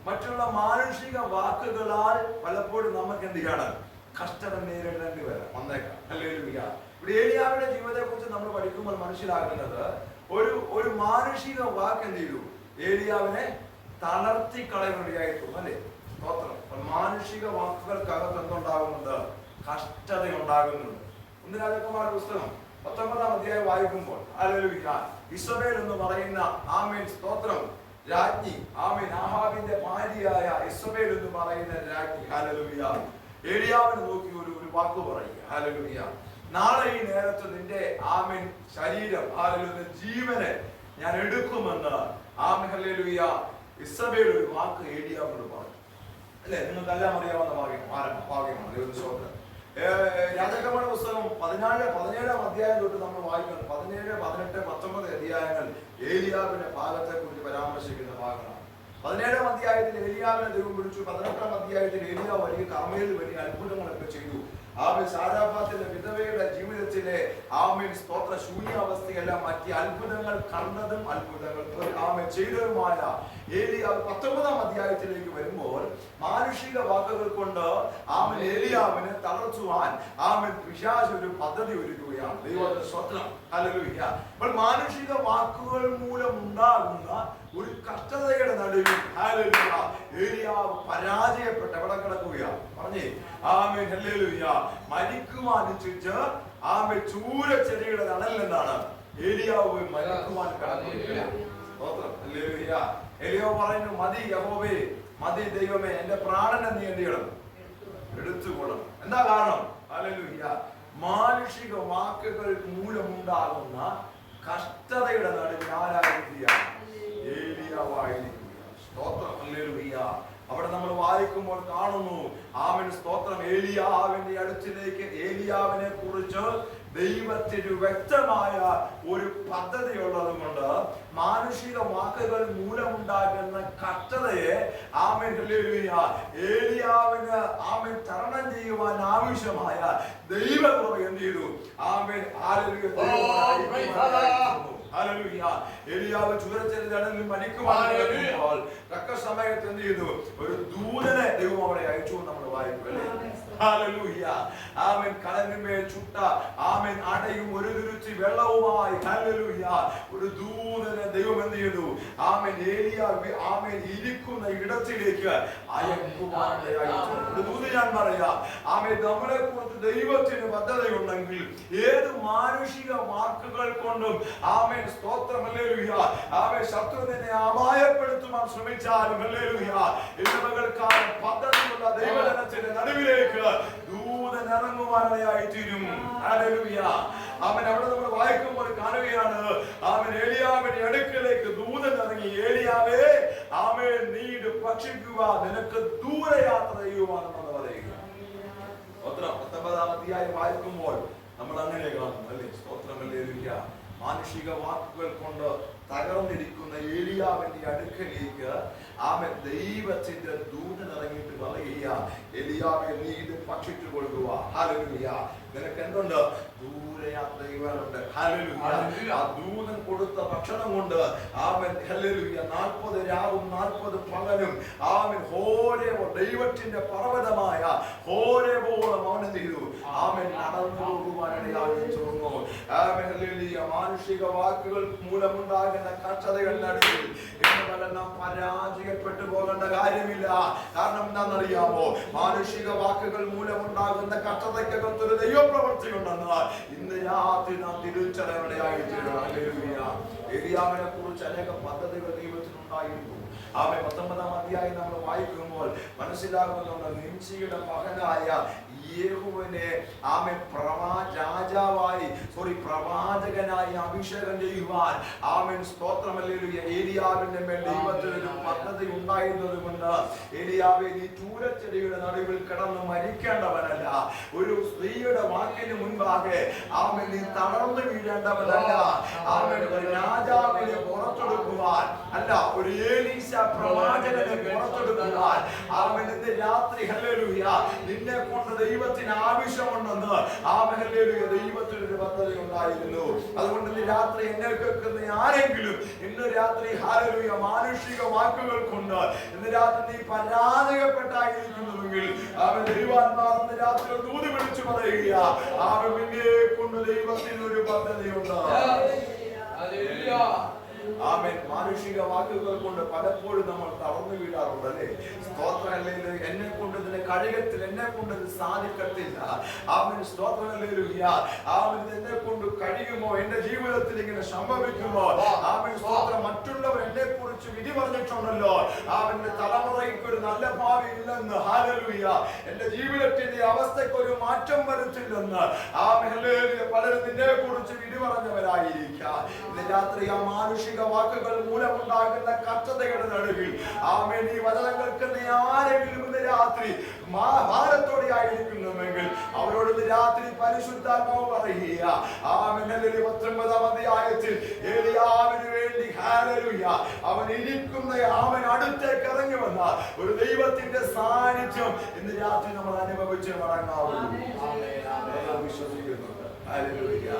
മറ്റുള്ള മാനുഷിക വാക്കുകളാൽ പലപ്പോഴും നമുക്ക് എന്ത് ചെയ്യണം? കഷ്ടത നേരിടേണ്ടി വന്നേക്കാം. ഹല്ലേലൂയ. ഇവിടെ ഏലിയാവിന്റെ ജീവിതത്തെ കുറിച്ച് നമ്മൾ പഠിക്കുമ്പോൾ മനസ്സിലാക്കുന്നത് ഒരു മാനുഷിക വാക്ക് എന്ത് ചെയ്തു? ഏലിയാവിനെ തളർത്തി കളയുകയായിരുന്നു അല്ലേ? സ്തോത്രം. മാനുഷിക വാക്കുകൾക്കകത്ത് എന്തുണ്ടാകുന്നുണ്ട്? കഷ്ടത ഉണ്ടാകുന്നുണ്ട്. 1 രാജാക്കന്മാരുടെ പുസ്തകം 19-ാം അധ്യായം വായിക്കുമ്പോൾ ഹല്ലേലൂയ ഇസബേൽ എന്ന് പറയുന്ന സ്തോത്രം രാജ്ഞി ആഹാബിന്റെ ഭാര്യയായ ഇസബേൽ എന്ന് പറയുന്ന രാജ്ഞി ഹല്ലേലൂയ ഏലിയാവിനെ നോക്കി ഒരു വാക്ക് പറയുക. ഹല്ലേലൂയ നാളെ ഈ നേരത്ത് നിന്റെ ശരീരം ജീവനെ ഞാൻ എടുക്കുമെന്ന് ഹല്ലേലൂയ ഇസബേൽ ഒരു വാക്ക് ഏലിയാവിനോട് പറഞ്ഞു അല്ലെ? നിങ്ങൾക്കെല്ലാം അറിയാവുന്ന ഭാഗ്യമാണ്. ദൈവത്തിന്റെ സ്തോത്രം. രാജാക്കന്മാരുടെ പുസ്തകം 17-ാം അധ്യായം തൊട്ട് നമ്മൾ വായിക്കണം. 17, 18, 19 അധ്യായങ്ങൾ ഏലിയാവിന്റെ ഭാഗത്തെ കുറിച്ച് പരാമർശിക്കുന്ന ഭാഗങ്ങളാണ്. 17-ാം അധ്യായത്തിൽ ഏലിയാവിനെ ദൈവം വിളിച്ചു. 18-ാം അധ്യായത്തിൽ ഏലിയാവ് വലിയ കർമ്മയിൽ വലിയ അത്ഭുതങ്ങളൊക്കെ ചെയ്തു. സാരാഫാത്തിന്റെ വിധവയുടെ ജീവിതത്തിലെ സ്തോത്ര ശൂന്യാവസ്ഥയെല്ലാം മറ്റ് അത്ഭുതങ്ങൾ കണ്ടതും അത്ഭുതങ്ങൾ ചെയ്തതുമായ ഏലിയാവ് 19-ാം അധ്യായത്തിലേക്ക് വരുമ്പോൾ മാനുഷിക വാക്കുകൾ കൊണ്ട് ഏലിയാവിനെ തളർത്തുവാൻ പിശാച് ഒരു പദ്ധതി ഒരുക്കുകയാണ്. ദൈവത്തിന്റെ സ്തോത്രം. ഹല്ലേലൂയ. അപ്പോൾ മാനുഷിക വാക്കുകൾ മൂലം ഉണ്ടാകുന്ന ഒരു കഷ്ടതയുടെ നടുവിൽ ഹല്ലേലൂയ ഏലിയാവ് പരാജയപ്പെട്ട് എവിടെ കിടക്കുകയാണ്? പറഞ്ഞേ ഹല്ലേലൂയ മരിക്കുവാനിച്ച് ചൂരച്ചെടിയുടെ തണലിൽ എന്താണ് ഏലിയാവ് മരിക്കുവാൻ കിടക്കുകയാണ്. ഹല്ലേലൂയ. ഏലിയാവ് പറയുന്നു, മതി യഹോവേ, മതി ദൈവമേ, എന്റെ പ്രാണനെ നീ എന്ത് ചെയ്യണം? എടുത്തുകൊള്ളണം. എന്താ കാരണം? ഹല്ലേലൂയ മാനുഷിക വാക്കുകൾ മൂലമുണ്ടാകുന്ന കഷ്ടതയുടെ നടുവിൽ ആരായിരിക്കുകയാണ്? ഏലിയാവായിരിക്കുകയാണ്. സ്തോത്രം, ഹല്ലേലൂയ. അവിടെ നമ്മൾ വായിക്കുമ്പോൾ കാണുന്നു, ആമേൻ സ്തോത്രം, ഏലിയാവിന്റെ അടുത്തിലേക്ക് ഏലിയാവിനെ കുറിച്ച് ദൈവത്തിന് വ്യക്തമായ ഒരു പദ്ധതി ഉള്ളത് കൊണ്ട് മാനുഷിക വാക്കുകൾ മൂലമുണ്ടാകുന്ന കഷ്ടതയെ ആമേൻ ഹല്ലേലൂയ ഏലിയാവിന് ആമേൻ തരണം ചെയ്യുവാൻ ആവശ്യമായ ദൈവകൃപ എന്ത് ചെയ്തു? Amen hallelujah hallelujah. ഏലിയാവ് ചുരച്ചെരിഞ്ഞ് മരിക്കുവാൻ തക്ക സമയത്ത് എന്ത് ചെയ്തു? ഒരു ദൂതനെ ദൈവം അവിടെ അയച്ചു നമ്മൾ വായിക്കും അല്ലേ? ഹല്ലേലൂയ. ആമേൻ കടലിന്മേൽ ചുട്ട ആമേൻ അടയും ഒരു തുരുത്തി വെള്ളവുമായി ഹല്ലേലൂയ ഒരു ദൂതനെ ദൈവം എന്ത് ചെയ്തു? ആമേൻ ഏലിയാവ് ആമേൻ ഇരിക്കുന്ന ഇടത്തിലേക്ക് അയക്കുവാനായി അയച്ചു. ഒരു ദൂതൻ ഞാൻ പറയാം, ആമേൻ നമ്മളെ കുറിച്ച് ദൈവത്തിന് പദ്ധതിയുണ്ടെങ്കിൽ ഏത് മാനുഷിക വാക്കുകൾ കൊണ്ടും ആമേൻ സ്തോത്രം ഹല്ലേലൂയ ആമേൻ ശത്രു നിന്നെ അപായപ്പെടുത്തുവാൻ ശ്രമിച്ചാലും ഹല്ലേലൂയ ഇന്നവകൾക്കാലം പദ്ധതിയുള്ള ദൈവജനത്തിന്റെ നടുവിലേക്ക് ദൂതൻ ഇറങ്ങുവാനായി തീരും. ഹല്ലേലൂയ. ആമേൻ അവിടെ നമ്മൾ വായിക്കുമ്പോൾ കാണുകയാണ്, ആമേൻ ഏലിയാവിന്റെ അടുക്കലേക്ക് ദൂതൻ ഇറങ്ങി, ഏലിയാവേ ആമേൻ നീ ഇത് ഭക്ഷിക്കുക, നിനക്ക് ദൂരയാത്ര ചെയ്യുവാനെന്ന് പറയുക. 19 അധ്യായം വായിക്കുമ്പോൾ നമ്മൾ അങ്ങനെ കാണും അല്ലേ? സ്തോത്രം, ഹല്ലേലൂയ. മാനുഷിക വാക്കുകൾ കൊണ്ട് തകർന്നിരിക്കുന്ന ഏലിയാവിന്റെ അടുക്കലേക്ക് ആമേൻ ദൈവത്തിന്റെ ദൂതൻ ഇറങ്ങിയിട്ട് പറയുക, ഏലിയാവേ നീ ഇത് ഭക്ഷിച്ചു കൊള്ളുക. ഹല്ലേലൂയ. നിനക്ക് എന്തുണ്ട്? ദൂരയാത്ര ചെയ്യുവാനുണ്ട്. ഹല്ലേലൂയ. ആ ദൂതൻ കൊടുത്ത ഭക്ഷണം കൊണ്ട് ആമേൻ ഹല്ലേലൂയ 40 രാവും 40 പകലും ആമേൻ ഹോരേബ് ദൈവത്തിന്റെ പർവ്വതമായ ഹോരേബോളം അവൻ എന്ത് ചെയ്തു? ആമേൻ നടന്നു പോകുവാനിടയായി തീർന്നു. Amen hallelujah. മാനുഷിക വാക്കുകൾ മൂലമുണ്ടാകുന്ന കഷ്ടതകളുടെ നടുവിൽ ഇന്ന് നാം പരാജയപ്പെട്ടു പോകേണ്ട കാര്യമില്ല. കാരണം എന്താണെന്നറിയാമോ? മാനുഷിക വാക്കുകൾ മൂലമുണ്ടാകുന്ന കഷ്ടതയ്ക്കകത്തൊരു ദൈവപ്രവൃത്തി ഉണ്ടെന്ന് ഇന്ന് രാത്രി നാം തിരിച്ചറിയാനിടയായി തീരണം. ഹല്ലേലൂയ. ഏലിയാവിനെ കുറിച്ച് അനേക പദ്ധതികൾ ദൈവത്തിനുണ്ടായിരുന്നു. ആമേൻ 19 അധ്യായം നമ്മൾ വായിക്കുമ്പോൾ മനസ്സിലാകുന്നുണ്ട്, നിംസിയുടെ മകനായ യേഹൂവിനെ ആമേൻ പ്രവാചകനായി അഭിഷേകം ചെയ്യുവാൻ ആമേൻ സ്തോത്രം ഹല്ലേലൂയ ഏലിയാവിന്റെ മേൽ ദൈവത്തിന് ഒരു പദ്ധതി ഉണ്ടായിരുന്നത് കൊണ്ട് ഏലിയാവേ നീ ചൂരച്ചെടിയുടെ നടുവിൽ കിടന്ന് മരിക്കേണ്ടവനല്ല, ഒരു സ്ത്രീയുടെ വാക്കിന് മുൻപാകെ ആമേൻ നീ തളർന്നു വീഴേണ്ടവനല്ല, ആമേൻ ഒരു രാജാവിനെ പുറത്തെടുക്കുവാൻ അല്ല, ഒരു ഏലീശ പ്രവാചകനെ പുറത്തെടുക്കുവാൻ ആമേൻ ഇന്ന് രാത്രി ഹല്ലേലൂയ നിന്നെ കൊണ്ട് ദൈവത്തിന് ആവശ്യമുണ്ടെന്ന് ആമേൻ ഹല്ലേലൂയ ദൈവത്തിന് ഒരു പദ്ധതി ഉണ്ടായിരുന്നു. അതുകൊണ്ട് ഇന്ന് രാത്രി എന്നെ കേൾക്കുന്ന ആരെങ്കിലും ഇന്ന് രാത്രി ഹല്ലേലൂയ മാനുഷിക വാക്കുകൾ കൊണ്ട് ഇന്ന് രാത്രി നീ പരാജയപ്പെട്ടായിരിക്കുന്നുവെങ്കിൽ ആമേൻ ദൈവാത്മാവ് ഇന്ന് രാത്രി ദൂത് വിളിച്ചു പറയുക, ആമേൻ നിന്നെ കൊണ്ട് ദൈവത്തിന് ഒരു പദ്ധതിയുണ്ട്. ഹല്ലേലൂയ. ആമേൻ. മാനുഷിക വാക്കുകൾ കൊണ്ട് പലപ്പോഴും നമ്മൾ തളർന്നു വീഴാറുണ്ട് അല്ലേ? സ്തോത്രം ഹല്ലേലൂയ. എന്നെ കൊണ്ട് ഇതിനെ കഴിയത്തില്ല, എന്നെ കൊണ്ട് ഇത് സാധിക്കത്തില്ല. ആമേൻ. സ്തോത്രം ഹല്ലേലൂയ. ആമേൻ. എന്നെ കൊണ്ട് കഴിയുമോ? എന്റെ ജീവിതത്തിൽ ഇങ്ങനെ സംഭവിക്കുമോ? ആമേൻ. സ്തോത്രം. മറ്റുള്ളവർ എന്നെ കുറിച്ച് വിധി പറഞ്ഞിട്ടുണ്ടല്ലോ, ആമേൻ തലമുറയ്ക്ക് ഒരു നല്ല ഭാവി ഇല്ലെന്ന്. ഹല്ലേലൂയ. എന്റെ ജീവിതത്തിന്റെ അവസ്ഥയ്ക്ക് ഒരു മാറ്റം വരുത്തില്ലെന്ന് ആമേൻ ഹല്ലേലൂയ പലരും നിന്നെ കുറിച്ച് വിധി പറഞ്ഞവരായിരിക്കാം. ഇന്ന് രാത്രി ആ മാനുഷിക വാക്കുകൾ മൂലമുണ്ടാകുന്ന കഷ്ടതയുടെ നടുവിൽ ആമേൻ ഈ വചനങ്ങൾ കേൾക്കുന്ന ആരെങ്കിലും ഇന്ന് രാത്രി ഭാരത്തോടെ ആയിരിക്കുന്നുവെങ്കിൽ അവരോട് ഇന്ന് രാത്രി പരിശുദ്ധാത്മാവ് പറയുക, ആമേൻ ഹല്ലേലൂയ 19 അധ്യായത്തിൽ ഏലിയാവിന് വേണ്ടി ഹല്ലേലൂയ അവൻ ഇരിക്കുന്ന ആമേൻ അടുത്തേക്ക് ഇറങ്ങി വന്ന ഒരു ദൈവത്തിന്റെ സാന്നിധ്യം ഇന്ന് രാത്രി നമ്മൾ അനുഭവിച്ച് മടങ്ങാവുള്ളൂ. വിശ്വസിക്കുന്നുണ്ട്. ഹല്ലേലൂയ.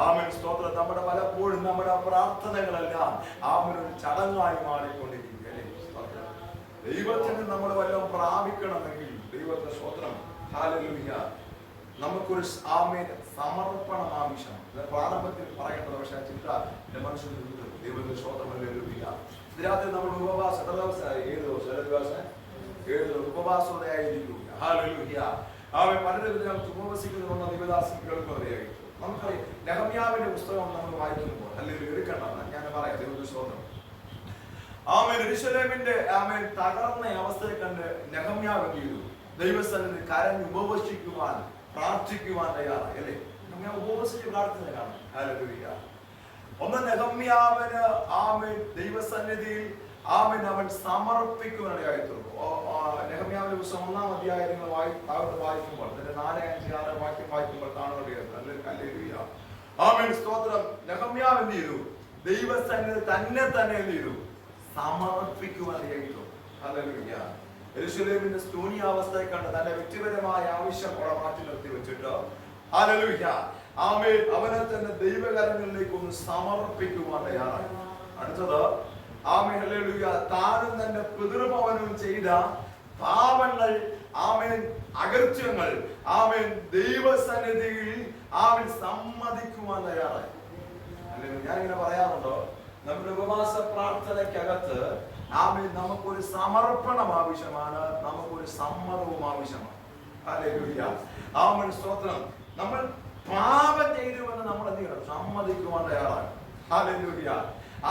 ആമേൻ. സ്തോത്രം. നമ്മുടെ പലപ്പോഴും നമ്മുടെ പ്രാർത്ഥനകളെല്ലാം ആമേൻ ഒരു ചടങ്ങായി മാറിക്കൊണ്ടിരിക്കുക അല്ലേ? ദൈവത്തിന് നമ്മൾ വല്ലതും പ്രാപിക്കണമെങ്കിൽ ദൈവത്തിന്റെ സ്തോത്രം ഹല്ലേലൂയ നമുക്കൊരു ആമേൻ സമർപ്പണം ആവശ്യമാണ്. പ്രാരംഭത്തിൽ പറയേണ്ടത്, പക്ഷേ ആ ചിന്ത എന്റെ മനസ്സിൽ നിന്ന് ദൈവത്തിന്റെ സ്തോത്രം ഹല്ലേലൂയ. ഇതിനകത്ത് നമ്മൾ ഉപവാസം 7 ദിവസം ഉപവാസമായിരിക്കും. ഹല്ലേലൂയ. ആമേൻ. പലരും ഉപവസിക്കുന്നതുകൊണ്ട് ദൈവദാസൻ കേൾക്കുന്നതായിരിക്കും. നമുക്കറിയാം നെഹമ്യാവിന്റെ പുസ്തകം നമ്മൾ വായിക്കുമ്പോൾ അല്ലെങ്കിൽ എടുക്കണ്ട, ഞാൻ പറയാം ദൈവത്തിന്റെ സ്തോത്രം. ആമേൻ. യെരൂശലേമിന്റെ ആമേൻ തകർന്ന അവസ്ഥയെ കണ്ട് നെഹമ്യാവ് എന്ത് ചെയ്തു? ദൈവസന്നിധിയിൽ കരഞ്ഞ് ഉപവസിക്കുവാൻ പ്രാർത്ഥിക്കുവാൻ തയ്യാറായി അല്ലേ? നെഹമ്യാവ് ഉപവസിച്ച് പ്രാർത്ഥിച്ചതാണ്. ഹല്ലേലൂയ. ഒന്ന് നെഹമ്യാവിന് ആമേൻ ദൈവസന്നിധിയിൽ ആമേൻ അവൻ സമർപ്പിക്കുവാനിടയായിത്തീർന്നു. നെഹമ്യാവിന്റെ പുസ്തകം 1-ാം അധ്യായം നിങ്ങൾ വായിക്കുമ്പോൾ അതിന്റെ 4-5-6 വാക്യം വായിക്കുമ്പോൾ കാണുകയാണ്. ആമേൻ സ്തോത്രം. നെഹമ്യാവ് എന്ത് ചെയ്തു? ദൈവസന്നിധിയിൽ തന്നെ എന്ത് ചെയ്തു? സമർപ്പിക്കുവാനിടയായിത്തീർന്നു. ഹല്ലേലൂയ. യെരൂശലേമിന്റെ ശൂന്യാവസ്ഥയെ കണ്ട് തന്റെ വ്യക്തിപരമായ ആവശ്യം അവിടെ മാറ്റി നിർത്തി വെച്ചിട്ട് ഹല്ലേലൂയ ആമേൻ അവനെ തന്നെ ദൈവകരങ്ങളിലേക്ക് ഒന്ന് സമർപ്പിക്കുവാൻ തയ്യാറായി. അടുത്തത് ആമേൻ ഹല്ലേലൂയ താനും തന്റെ പിതൃഭവനവും ചെയ്ത പാപങ്ങൾ ആമേൻ അകൃത്യങ്ങൾ ആമേൻ ദൈവസന്നിധിയിൽ ആമേൻ സമ്മതിക്കുവാൻ തയ്യാറായി. ഞാനിങ്ങനെ പറയാറുണ്ടോ, നമ്മുടെ ഉപവാസ പ്രാർത്ഥനയ്ക്കകത്ത് ആമേൻ നമുക്കൊരു സമർപ്പണം ആവശ്യമാണ്, നമുക്കൊരു സമ്മതവും ആവശ്യമാണ്. ഹല്ലേലൂയ ആമേൻ സ്തോത്രം. നമ്മൾ പാപം ചെയ്തുവെന്ന് നമ്മൾ എന്ത് ചെയ്യണം? സമ്മതിക്കുവാൻ തയ്യാറാണ്. ഹല്ലേലൂയ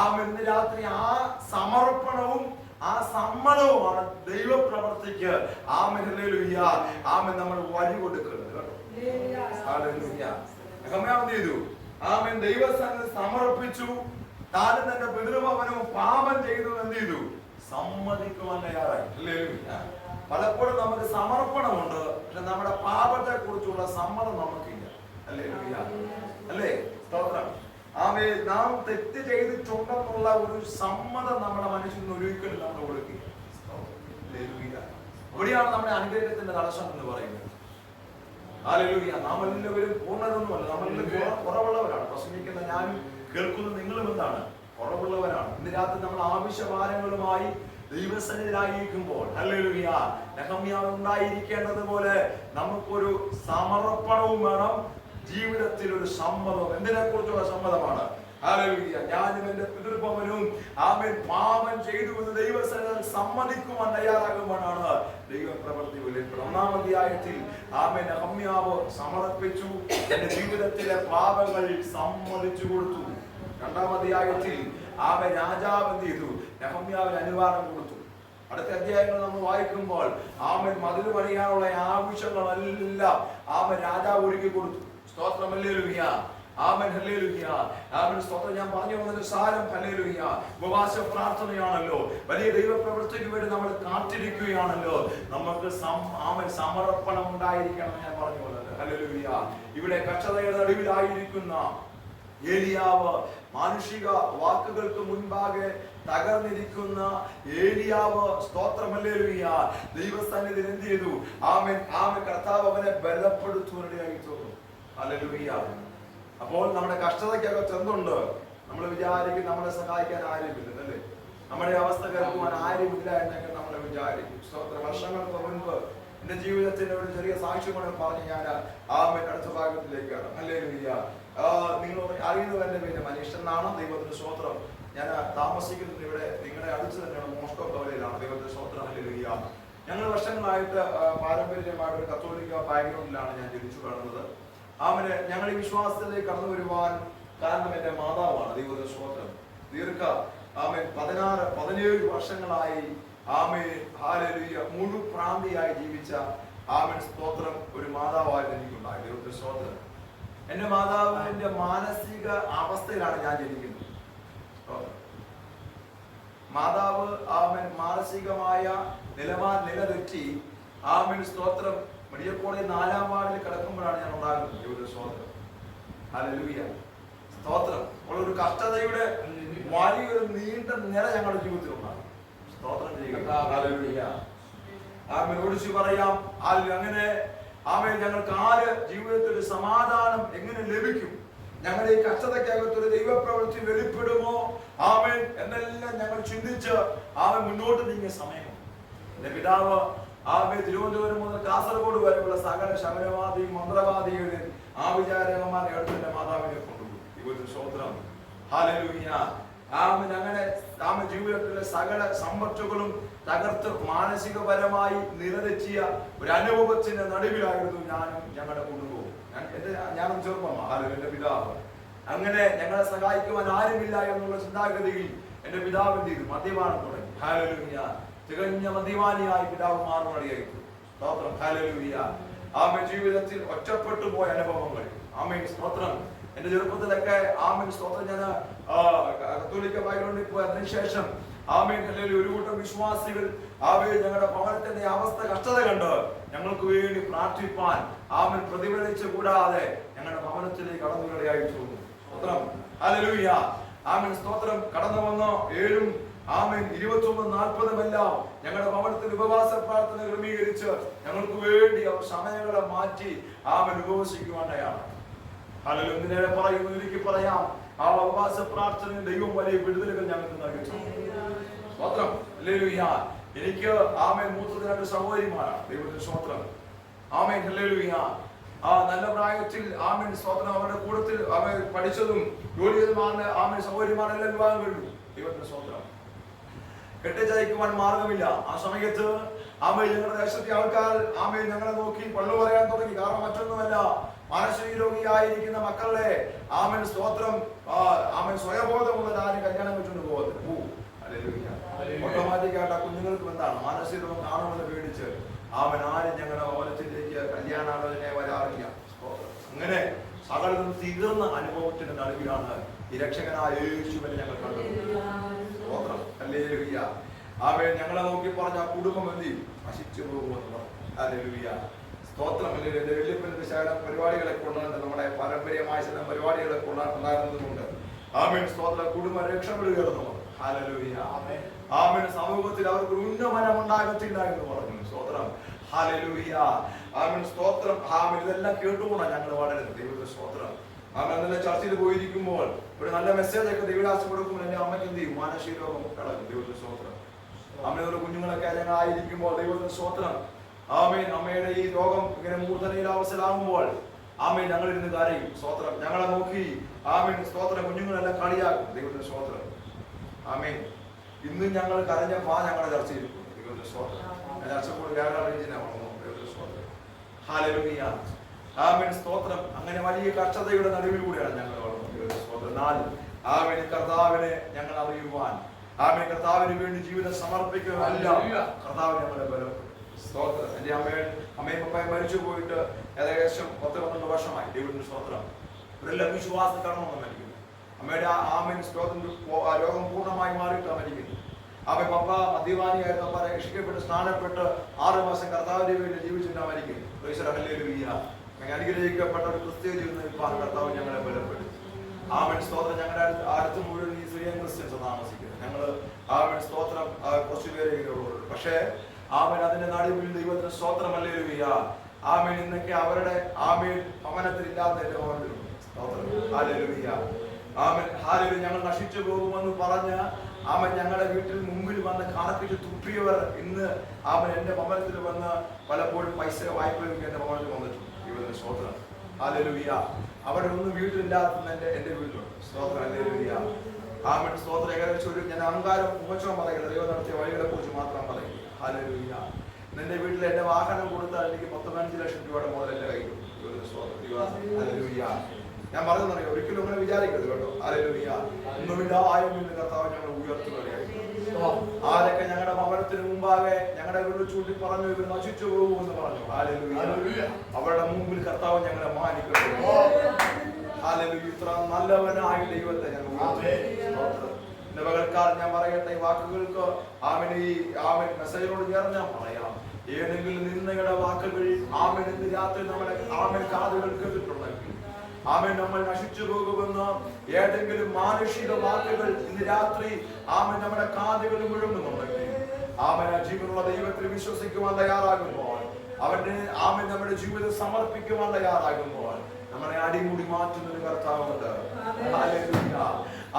ആമേൻ. ഇന്ന് രാത്രി ആ സമർപ്പണവും ആ സമ്മതവുമാണ് ദൈവപ്രവർത്തിക്ക് ആമേൻ ഹല്ലേലൂയ ആമേൻ നമ്മൾ വഴി കൊടുക്കുന്നത് കേട്ടോ. ഹല്ലേലൂയ. നെഹമ്യാവ് എന്ത് ചെയ്തു? ആമേൻ ദൈവസന്നിധിയിൽ സമർപ്പിച്ചു. താനും തന്റെ പിതൃഭവനവും പാപം ചെയ്തു എന്ത് ചെയ്തു? സമ്മതിക്കുവാൻ തയ്യാറായി. ഹല്ലേലൂയ. പലപ്പോഴും നമുക്ക് സമർപ്പണമുണ്ട്, പക്ഷെ നമ്മുടെ പാപത്തെ കുറിച്ചുള്ള സമ്മതം നമുക്കില്ല. ഹല്ലേലൂയ അല്ലേ? സ്തോത്രം. ആമേൻ. നാം തെറ്റ് ചെയ്തിട്ടുണ്ടെന്നുള്ള ഒരു സമ്മതം നമ്മുടെ മനസ്സിൽ ഒരിക്കലും നമ്മൾ കൊടുക്കുക. ഹല്ലേലൂയ. ഇവിടെയാണ് നമ്മുടെ അനുഗ്രഹത്തിന്റെ തടസ്സം എന്ന് പറയുന്നത്. ഹല്ലേലൂയ. നാം എല്ലാവരും പൂർണ്ണതൊന്നുമല്ല, നമ്മളെല്ലാം കുറവുള്ളവരാണ്. പ്രസംഗിക്കുന്ന ഞാനും കേൾക്കുന്ന നിങ്ങളും എന്താണ്? കുറവുള്ളവരാണ്. ഇന്ന് രാത്രി നമ്മൾ ആവശ്യഭാരങ്ങളുമായി ദൈവസന്നിധിയിലായിരിക്കുമ്പോൾ ഹല്ലേലൂയ നെഹമ്യാവ് ഉണ്ടായിരിക്കേണ്ടതുപോലെ നമുക്കൊരു സമർപ്പണവും വേണം, ജീവിതത്തിൽ ഒരു സമ്മതം. എന്തിനെ കുറിച്ചുള്ള സമ്മതമാണ്? ഹല്ലേലൂയ. ഞാനും എന്റെ പിതൃഭവനവും ആമേൻ പാപം ചെയ്തു എന്ന് ദൈവസന്നിധിയിൽ സമ്മതിക്കുവാൻ തയ്യാറാകുമ്പോഴാണ് ദൈവപ്രവൃത്തി വെളിപ്പെടുന്നത്. 1-ാം അധ്യായത്തിൽ ആമേൻ നെഹമ്യാവ് സമർപ്പിച്ചു, എന്റെ ജീവിതത്തിലെ പാപങ്ങൾ സമ്മതിച്ചു കൊടുത്തു. 2-ാം അധ്യായത്തിൽ ആമേൻ രാജാവ് എന്ത് ചെയ്തു? നെഹമ്യാവിന് അനുവാദം കൊടുത്തു. അടുത്ത അധ്യായങ്ങൾ നമ്മൾ വായിക്കുമ്പോൾ ആമേൻ മതിൽ പണിയാനുള്ള ആവശ്യങ്ങളെല്ലാം ആമേൻ രാജാവ് ഒരുക്കി കൊടുത്തു. സ്തോത്രം. ഹല്ലേലൂയ ആമേൻ. ഹല്ലേലൂയ ആമേൻ സ്തോത്രം. ഞാൻ പറഞ്ഞു വന്നത് സാരം ഹല്ലേലൂയ ഉപവാസ പ്രാർത്ഥനയാണല്ലോ. വലിയ ദൈവപ്രവൃത്തിക്ക് വേണ്ടി നമ്മൾ കാത്തിരിക്കുകയാണല്ലോ. നമുക്ക് ആമേൻ സമർപ്പണം ഉണ്ടായിരിക്കണം. ഞാൻ പറഞ്ഞു വന്നത് ഹല്ലേലൂയ. ഇവിടെ കഷ്ടതയുടെ നടുവിലായിരിക്കുന്ന ഏലിയാവ്, മാനുഷിക വാക്കുകൾക്ക് മുൻപാകെ തകർന്നിരിക്കുന്ന ഏലിയാവ്, സ്തോത്രം ഹല്ലേലൂയ ദൈവസന്നിധിയിൽ എന്ത് ചെയ്തു? ആമേൻ ആമേൻ കർത്താവ് അവനെ ബലപ്പെടുത്തുവാനിടയായി തീർന്നു. ഹല്ലേലൂയ. അപ്പോൾ നമ്മുടെ കഷ്ടതയ്ക്കകത്ത് എന്തുണ്ട്? നമ്മൾ വിചാരിക്കും നമ്മളെ സഹായിക്കാൻ ആരുമില്ല, അല്ലേ? നമ്മുടെ അവസ്ഥ കേൾക്കുവാൻ ആരുമില്ല എന്നൊക്കെ നമ്മൾ വിചാരിക്കും. സ്തോത്രം. വർഷങ്ങൾക്ക് മുൻപ് എന്റെ ജീവിതത്തിന്റെ ഒരു ചെറിയ സാക്ഷ്യം കൊണ്ട് പറഞ്ഞ് ഞാൻ ആമേൻ അടുത്ത ഭാഗത്തിലേക്കാണ്. ഹല്ലേലൂയ. നിങ്ങൾ അറിയുന്നവന്റെ പേര് മനീഷ് എന്നാണ്. ദൈവത്തിന്റെ സ്തോത്രം. ഞാൻ താമസിക്കുന്നത് ഇവിടെ നിങ്ങളുടെ അടുത്ത് തന്നെയാണ്, മോസ്കോ കവലയിലാണ്. ദൈവത്തിന്റെ സ്തോത്രം. ഹല്ലേലൂയ. ഞങ്ങൾ വർഷങ്ങളായിട്ട് പാരമ്പര്യമായിട്ട് ഒരു കത്തോലിക്ക ബാക്ക്ഗ്രൗണ്ടിലാണ് ഞാൻ ജനിച്ചു കാണുന്നത്. ആമേൻ. ഞങ്ങൾ ഈ വിശ്വാസത്തിലേക്ക് കടന്നു വരുവാൻ കാരണം എന്റെ മാതാവാണ്. ദൈവത്തിന്റെ സ്തോത്രം. ദീർഘ ആമേൻ 16-17 വർഷങ്ങളായി ആമേൻ ഹല്ലേലൂയ മുഴുപ്രാന്തിയായി ജീവിച്ച ആമേൻ സ്തോത്രം ഒരു മാതാവായിരുന്നു എനിക്കുണ്ടായി. ദൈവത്തിന്റെ സ്തോത്രം. എന്റെ മാതാവിന്റെ മാനസിക അവസ്ഥയിലാണ് ഞാൻ ജനിക്കുന്നത്. മാതാവ് ആമേൻ മാനസികമായ നിലതെറ്റി ആമേൻ സ്തോത്രം മെഡിക്കൽ കോളേജ് 4-ാം വാർഡിൽ കിടക്കുമ്പോഴാണ് ഞാൻ ഉണ്ടാകുന്നത്. ദൈവത്തിന്റെ സ്തോത്രം. ഹല്ലേലൂയ സ്തോത്രം. ഒരു കഷ്ടതയുടെ വലിയൊരു നീണ്ട നിര ഞങ്ങളുടെ ജീവിതത്തിൽ ഉണ്ടാകും. സ്തോത്രം ചെയ്യുക. ഹല്ലേലൂയ ആമേൻ. ഓടിച്ചു പറയാം അങ്ങനെ ആമേൻ ഞങ്ങൾക്ക് ജീവിതത്തിൽ ഒരു സമാധാനം എങ്ങനെ ലഭിക്കും? ഞങ്ങളുടെ ഈ കഷ്ടതയ്ക്കകത്തൊരു ദൈവപ്രവൃത്തി വെളിപ്പെടുമോ ആമേൻ എന്നെല്ലാം ഞങ്ങൾ ചിന്തിച്ച് ആമേൻ മുന്നോട്ട് നീങ്ങിയ സമയം എന്റെ പിതാവ് ആമേൻ തിരുവനന്തപുരം മുതൽ കാസർഗോഡ് വരെയുള്ള സകല ശമനവാദി മന്ത്രവാദികളിൽ ആ വിചാരകന്മാരെ അടുത്ത് എന്റെ മാതാവിനെ കൊണ്ടുപോയി. ദൈവത്തിന്റെ സ്തോത്രം. ഹല്ലേലൂയ ആമേൻ. അങ്ങനെ ആമേൻ ജീവിതത്തിലെ സകല സമ്പത്തുകളും തകർത്ത് മാനസികപരമായി നിലതെറ്റിയ ഒരു അനുഭവത്തിന്റെ നടുവിലായിരുന്നു ഞാനും ഞങ്ങളുടെ കുടുംബവും. ഞാനും ചെറുപ്പമാണ്. എന്റെ പിതാവ് അങ്ങനെ ഞങ്ങളെ സഹായിക്കുവാൻ ആരുമില്ല എന്നുള്ള ചിന്താഗതിയിൽ എന്റെ പിതാവ് എന്ത് ചെയ്തു? മദ്യപാനം തുടങ്ങി. ഹല്ലേലൂയ. തികഞ്ഞ മദ്യപാനിയായി പിതാവ് മാറുവാനിടയായി. സ്തോത്രം. ഹല്ലേലൂയ ആമേൻ. ജീവിതത്തിൽ ഒറ്റപ്പെട്ടു പോയ അനുഭവങ്ങൾ ആമേൻ സ്തോത്രം. എന്റെ ചെറുപ്പത്തിലൊക്കെ ആമേൻ സ്തോത്രം ഞാൻ കത്തോലിക്ക ബാക്ക്ഗ്രൗണ്ടിൽ പോയി അതിനുശേഷം ആമേൻ ഹല്ലേലൂയ. ഒരു കൂട്ടം വിശ്വാസികൾ ആമേൻ ഞങ്ങളുടെ ഭവനത്തിന്റെ അവസ്ഥ കഷ്ടത കണ്ട് ഞങ്ങൾക്ക് വേണ്ടി പ്രാർത്ഥിപ്പാൻ ആമേൻ പ്രതിഫലിച്ചു കൂടാതെ ഞങ്ങളുടെ ഭവനത്തിലേക്ക് കടന്നുകളയായി തോന്നുന്നു. സ്തോത്രം ഹല്ലേലൂയ. ആമേൻ സ്തോത്രം. കടന്നു വന്ന 7 ആമേൻ 29, 40 എല്ലാം ഞങ്ങളുടെ ഭവനത്തിൽ ഉപവാസ പ്രാർത്ഥന ക്രമീകരിച്ച് ഞങ്ങൾക്ക് വേണ്ടി അവർ സമയങ്ങളെ മാറ്റി ആമേൻ ഉപവസിക്കുവാനായാണ്. ഹല്ലേലൂയ. എന്തിനേറെ പറയുന്നു, എനിക്ക് പറയാം, ആ ഉപവാസ പ്രാർത്ഥനയിൽ ദൈവം വലിയ വിടുതലുകൾ ഞങ്ങൾക്ക് നൽകിയിട്ടുണ്ട്. സ്തോത്രം ഹല്ലേലൂയ. എനിക്ക് ആമേൻ 3 സഹോദരിമാരാണ്. ദൈവത്തിന്റെ സ്തോത്രം. Amen hallelujah. ആ നല്ല പ്രായത്തിൽ ആമേൻ സ്തോത്രം അവരുടെ കൂട്ടത്തിൽ അവർ പഠിച്ചതും ജോലി ചെയ്തതുമാണ് ആമേൻ സഹോദരിമാരെല്ലാം വിവാഹം കഴിഞ്ഞു. ദൈവത്തിന്റെ സ്തോത്രം. കെട്ടിച്ചയക്കുവാൻ മാർഗമില്ല. ആ സമയത്ത് ആമേൻ ഞങ്ങളുടെ ദേശത്തെ ആൾക്കാർ ആമേൻ ഞങ്ങളെ നോക്കി പള്ളു പറയാൻ തുടങ്ങി. കാരണം മറ്റൊന്നുമല്ല, മാനസിക രോഗിയായിരിക്കുന്ന മക്കളെ ആമേൻ സ്തോത്രം ആമേൻ സ്വയബോധമുള്ള ആരും കല്യാണം വെച്ചുകൊണ്ട് പോകുന്നു. ഓട്ടോമാറ്റിക്കായിട്ട് ആ കുഞ്ഞുങ്ങൾക്ക് എന്താണ് മാനസിക രോഗം കാണുമെന്ന് പേടിച്ച് ആമേൻ ആരും ഞങ്ങളുടെ ഭവനത്തിലേക്ക് കല്യാണാലോചന വരാറില്ല. അങ്ങനെ സകലതും തീർന്ന അനുഭവത്തിന്റെ നടുവിലാണ് ഈ രക്ഷകനായ യേശുവിനെ ഞങ്ങൾ കണ്ടത്. സ്തോത്രം ഹല്ലേലൂയ. ആമേൻ ഞങ്ങളെ നോക്കി പറഞ്ഞ ആ കുടുംബം എന്ത് ചെയ്യും? നശിച്ചു പോകുമെന്ന് പറഞ്ഞു. ഹല്ലേലൂയ. സ്തോത്രം. എന്റെ വല്യപ്പന്റെ ശകലം പരിപാടികളെ കൊണ്ടുവന്ന് നമ്മുടെ പാരമ്പര്യമായ ചില പരിപാടികളെ കൊണ്ടുവരുന്നതുകൊണ്ട് ആമേൻ സ്തോത്രം കുടുംബം രക്ഷപ്പെടുകയായിരുന്നു. ഹല്ലേലൂയ. ആമേൻ സമൂഹത്തിൽ അവർക്ക് ഉന്നമനം ഉണ്ടാകത്തില്ല എന്ന് പറഞ്ഞു. സ്തോത്രം ഹല്ലേലൂയ. ആമേൻ സ്തോത്രം. ആമേൻ ഇതെല്ലാം കേട്ടുകൊണ്ടാണ് ഞങ്ങൾ വളരുന്നത്. ദൈവത്തിന്റെ സ്തോത്രം. ആമേൻ നല്ല ചർച്ചയിൽ പോയിരിക്കുമ്പോൾ ഒരു നല്ല മെസ്സേജ് ഒക്കെ ദൈവദാസം കൊടുക്കുമ്പോൾ എന്റെ അമ്മയ്ക്ക് എന്ത് ചെയ്യും? മാനസിക രോഗം കടക്കും. ദൈവത്തിന്റെ സ്തോത്രം. അമ്മയുടെ കുഞ്ഞുങ്ങളൊക്കെ ഞങ്ങൾ ആയിരിക്കുമ്പോൾ ദൈവത്തിന്റെ സ്തോത്രം. ആമേൻ അമ്മയുടെ ഈ രോഗം ഇങ്ങനെ മൂർധനയിലാവസ്ഥയിലാകുമ്പോൾ ആമേൻ ഞങ്ങൾ ഇരുന്ന് കരയും. സ്തോത്രം. ഞങ്ങളെ നോക്കി ആമേൻ സ്തോത്രം കുഞ്ഞുങ്ങളെല്ലാം കളിയാക്കും. ദൈവത്തിന്റെ സ്തോത്രം. ആമേൻ. ഇന്ന് ഞങ്ങൾ കരഞ്ഞപ്പോ ഞങ്ങളുടെ ചർച്ചയിൽ ദൈവത്തിന്റെ സ്തോത്രം. ചർച്ച കൂടി ഹല്ലേലൂയ. ആമേൻ സ്തോത്രം. അങ്ങനെ വലിയ കഷ്ടതയുടെ നടുവിലൂടെയാണ് ഞങ്ങൾ വളർന്നത്. സ്തോത്രം. 4 ആമേൻ കർത്താവിനെ ഞങ്ങൾ അറിയുവാൻ, ആമേൻ കർത്താവിന് വേണ്ടി ജീവിതം സമർപ്പിക്കുകയല്ല, കർത്താവ് ഞങ്ങളെ ബലപ്പെടും. സ്തോത്രം. എന്റെ അമ്മയും പപ്പയും മരിച്ചു പോയിട്ട് ഏകദേശം 10-12 വർഷമായി. ദൈവത്തിന്റെ സ്തോത്രം. ഇവരെല്ലാം വിശ്വാസത്തിൽ കടന്നു മരിക്കുന്നു. അമ്മയുടെ ആമേൻ സ്തോത്രം രോഗം പൂർണ്ണമായി മാറിയിട്ട് മരിക്കുന്നു. അവൻ പപ്പ മദ്യപാനിയായിരുന്നു. പപ്പ രക്ഷിക്കപ്പെട്ട് സ്നാനപ്പെട്ട് 6 മാസം കർത്താവിന്റെ വേണ്ടി ജീവിച്ചിട്ട് മരിക്കുന്നു. ഹല്ലേലൂയ. അനുഗ്രഹിക്കപ്പെട്ട ഒരു ക്രിസ്ത്യ ജീവിതം നയിപ്പാൻ കർത്താവ് ഞങ്ങളെ ബലപ്പെടും. ആമേൻ സ്തോത്രം. ഞങ്ങളുടെ അടുത്ത് മുഴുവൻ ഈ സിറിയൻ ക്രിസ്ത്യൻസ് താമസിക്കുന്നു. ഞങ്ങൾ ആമേൻ സ്തോത്രം കുറച്ചു പേരെ ഉള്ളൂ. പക്ഷേ ആമേൻ അതിന്റെ നടുവിൽ ദൈവത്തിന് സ്തോത്രം. ഹല്ലേലൂയ. ആമേൻ ഇന്നൊക്കെ അവരുടെ ആമേൻ ഭവനത്തിൽ ഇല്ലാത്ത എന്റെ ഭവനത്തിലുണ്ട്. സ്തോത്രം. ഹല്ലേലൂയ. Amen hallelujah. ഞങ്ങൾ നശിച്ചു പോകുമെന്ന് പറഞ്ഞ ആമൻ ഞങ്ങളുടെ വീട്ടിൽ മുമ്പിൽ വന്ന് കണക്കിട്ട് തുപ്പിയവർ ഇന്ന് ആമൻ എന്റെ ഭവനത്തിൽ വന്ന് പലപ്പോഴും പൈസ വായ്പയൊക്കെ എന്റെ ഭവനത്തിൽ വന്നിട്ടുണ്ട്. ദൈവത്തിന്റെ സ്തോത്രം. ഹല്ലേലൂയ. അവിടെ ഒന്നും വീട്ടിലില്ലാത്ത എന്റെ വീട്ടിലുണ്ട്. സ്തോത്രം. ഹല്ലേലൂയ. ആമൻ സ്തോത്രം. ഏകദേശം ഞാൻ അഹങ്കാരം ഉമ്മച്ചോ പറയുന്നത് ദൈവം നടത്തിയ വഴികളെ കുറിച്ച് മാത്രം പറയും. ഹല്ലേലൂയ. നിന്റെ വീട്ടിൽ എന്റെ വാഹനം കൊടുത്താൽ എനിക്ക് 15 ലക്ഷം രൂപയുടെ മുതൽ എന്റെ കയ്യിൽ. ഹല്ലേലൂയ. ഞാൻ പറഞ്ഞറിയോ, ഒരിക്കലും അങ്ങനെ വിചാരിക്കരുത് കേട്ടോ. ഹല്ലേലൂയ. ഒന്നുമില്ലായ്മ കർത്താവ് ഞങ്ങൾ ഉയർത്തുകയായി. ആരൊക്കെ ഞങ്ങളുടെ ഭവനത്തിന് മുമ്പാകെ ഞങ്ങളുടെ വീട് ചൂണ്ടി പറഞ്ഞു ഇവർ നശിച്ചു പോകുമെന്ന് പറഞ്ഞു. ഹല്ലേലൂയ. അവരുടെ മുമ്പിൽ കർത്താവ് ഞങ്ങളെ മാനിക്കുന്നു. ഹല്ലേലൂയ. ഇത്ര നല്ലവനായ ദൈവത്തെ ഞങ്ങൾ എന്റെ പകൽക്കാലം ഞാൻ പറയട്ടെ, ഈ വാക്കുകൾക്ക് ആമൻ ഈ ആമൻ മെസ്സേജിനോട് ചേർന്ന് ഞാൻ പറയാം. ഏതെങ്കിലും നിന്നയുടെ വാക്കുകൾ ആമൻ ഇന്ന് രാത്രി നമ്മുടെ ആമൻ കാതുകൾ കേട്ടിട്ടുണ്ടെങ്കിൽ, ആമൻ നമ്മൾ നശിച്ചു പോകുമെന്ന് ഏതെങ്കിലും മാനുഷിക വാക്കുകൾ ഇന്ന് രാത്രി ആമൻ നമ്മുടെ കാതുകൾ മുഴുങ്ങുന്നുണ്ടെങ്കിൽ, ആമൻ ജീവനുള്ള ദൈവത്തിൽ വിശ്വസിക്കുവാൻ തയ്യാറാകുമ്പോൾ, അവന്റെ ആമൻ നമ്മുടെ ജീവിതം സമർപ്പിക്കുവാൻ തയ്യാറാകുമ്പോൾ നമ്മളെ അടിമുടി മാറ്റുന്ന ഒരു കർത്താവുണ്ട്. ഹല്ലേലൂയ.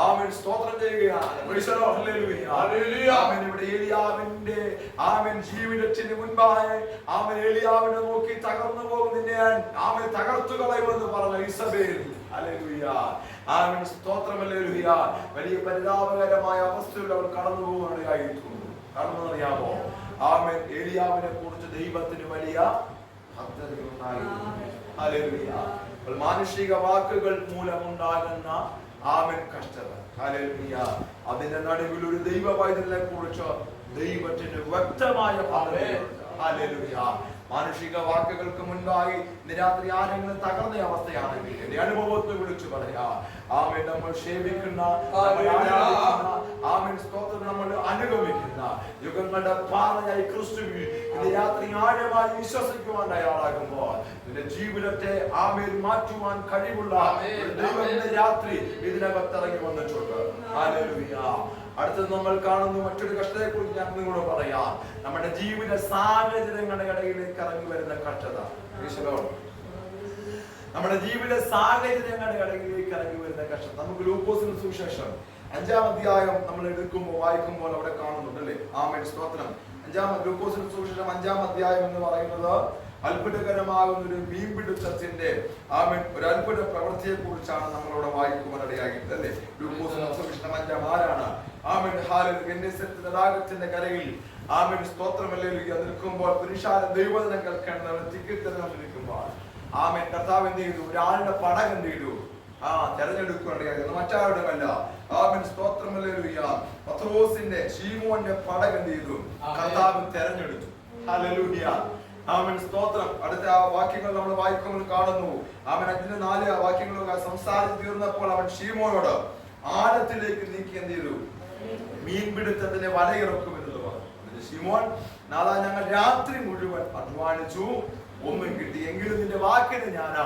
ആമേൻ സ്തോത്രം ചെയ്യുകയാണ്. ആമേൻ ഇവിടെ ഏലിയാവിന്റെ ആമേൻ ജീവിതത്തിന് മുൻപായി ആമേൻ ഏലിയാവിനെ നോക്കി തകർന്നു പോകുന്നതിനെ ആമേൻ തകർത്തു കളയുമെന്ന് പറഞ്ഞ ഇസബേൽ. ഹല്ലേലൂയ. ആമേൻ സ്തോത്രം. ഹല്ലേലൂയ. വലിയ പരിതാപകരമായ അവസ്ഥയിൽ അവർ കടന്നു പോകുകയായിരുന്നു. കാരണം അറിയാമോ, ആമേൻ ഏലിയാവിനെ കുറിച്ച് ദൈവത്തിന് വലിയ പദ്ധതികളുണ്ടായിരുന്നു. ഹല്ലേലൂയ. മാനുഷിക വാക്കുകൾ മൂലമുണ്ടാകുന്ന ആമേൻ കഷ്ടത. ഹല്ലേലൂയ. അതിന്റെ നടുവിൽ ഒരു ദൈവ പൈതലിനെ കുറിച്ച് ദൈവത്തിന് വ്യക്തമായ പദ്ധതിയുണ്ട്. ഹല്ലേലൂയ. മാനുഷിക വാക്കുകൾക്ക് മുൻപായി ഇന്ന് രാത്രി ആരെങ്കിലും തകർന്ന അവസ്ഥയാണെങ്കിൽ എന്റെ അനുഭവത്തെ വിളിച്ചു പറയാ. ആമേൻ. നമ്മൾ സേവിക്കുന്ന, ആമേൻ സ്തോത്രം, നമ്മൾ അനുഗമിക്കുന്ന യുഗങ്ങളുടെ പാതയായി ക്രിസ്തുവിൽ ഇന്ന് രാത്രി ആഴമായി വിശ്വസിക്കുവാൻ തയ്യാറാകുമ്പോൾ നിന്റെ ജീവിതത്തെ ആമേൻ മാറ്റുവാൻ കഴിവുള്ള ദൈവം ഇന്ന് രാത്രി ഇതിനകത്ത് ഇറങ്ങി വന്നിട്ടുണ്ട്. ഹല്ലേലൂയ. അടുത്തത് നമ്മൾ കാണുന്ന മറ്റൊരു കഷ്ടതയെ കുറിച്ച് ഞാൻ നിങ്ങളോട് പറയാം. നമ്മുടെ ജീവിത സാഹചര്യങ്ങളുടെ ഇടയിലേക്ക് ഇറങ്ങി വരുന്ന കഷ്ടത. നമ്മുടെ ജീവിത സാഹചര്യങ്ങളുടെ ഇടയിലേക്ക് ഇറങ്ങി വരുന്ന കഷ്ടത. നമുക്ക് ലൂക്കോസിന്റെ സുവിശേഷം 5-ാം അധ്യായം നമ്മൾ എടുക്കുമ്പോൾ വായിക്കുമ്പോൾ അവിടെ കാണുന്നുണ്ട് അല്ലേ? ആമേൻ സ്തോത്രം. ലൂക്കോസിന്റെ സുവിശേഷം 5-ാം അധ്യായം എന്ന് പറയുന്നത് അത്ഭുതകരമാകുന്ന ഒരു മീൻപിടുത്തത്തിന്റെ ആമേൻ ഒരു അത്ഭുത പ്രവൃത്തിയെ കുറിച്ചാണ് നമ്മളവിടെ വായിക്കുവാൻ ഇടയാക്കിയത് അല്ലേ? ലൂക്കോസിന്റെ സുവിശേഷം 5-ാം ആരാണ്? ആമേൻ തടാകത്തിന്റെ കരയിൽ ആമേൻ സ്തോത്രമല്ലേ നിൽക്കുമ്പോൾ പുരുഷാല ദൈവദിനം കേൾക്കണം തിക്കിത്തിരിക്കുമ്പോൾ ആമേൻ കർത്താവ് എന്ത് ചെയ്തു? ഒരാളുടെ പടകം എന്ത് ചെയ്തു? തെരഞ്ഞെടുക്കുകയാണ്, മറ്റാരുടെമല്ല. ആമേൻ സ്തോത്രമല്ലേ പത്രോസിന്റെ ശീമോന്റെ പടകം എന്ത് ചെയ്തു? കർത്താവ് തെരഞ്ഞെടുത്തു. ഹല്ലേലൂയ. ആമേൻ സ്തോത്രം. അടുത്ത ആ വാക്യങ്ങൾ നമ്മൾ വായിക്കുമ്പോൾ കാണുന്നു. ആമേൻ 5-4 വാക്യങ്ങളൊക്കെ സംസാരിച്ച് തീർന്നപ്പോൾ അവൻ ശീമോനോട് ആഴത്തിലേക്ക് നീക്കി എന്ത് ചെയ്തു? മീൻപിടുത്തത്തിന് വലയിറക്കുമെന്ന് പറഞ്ഞു. ശിമോൻ, നാളെ ഞങ്ങൾ രാത്രി മുഴുവൻ അധ്വാനിച്ചു, ഒന്നും കിട്ടി, എങ്കിലും നിന്റെ വാക്കിന് ഞാനാ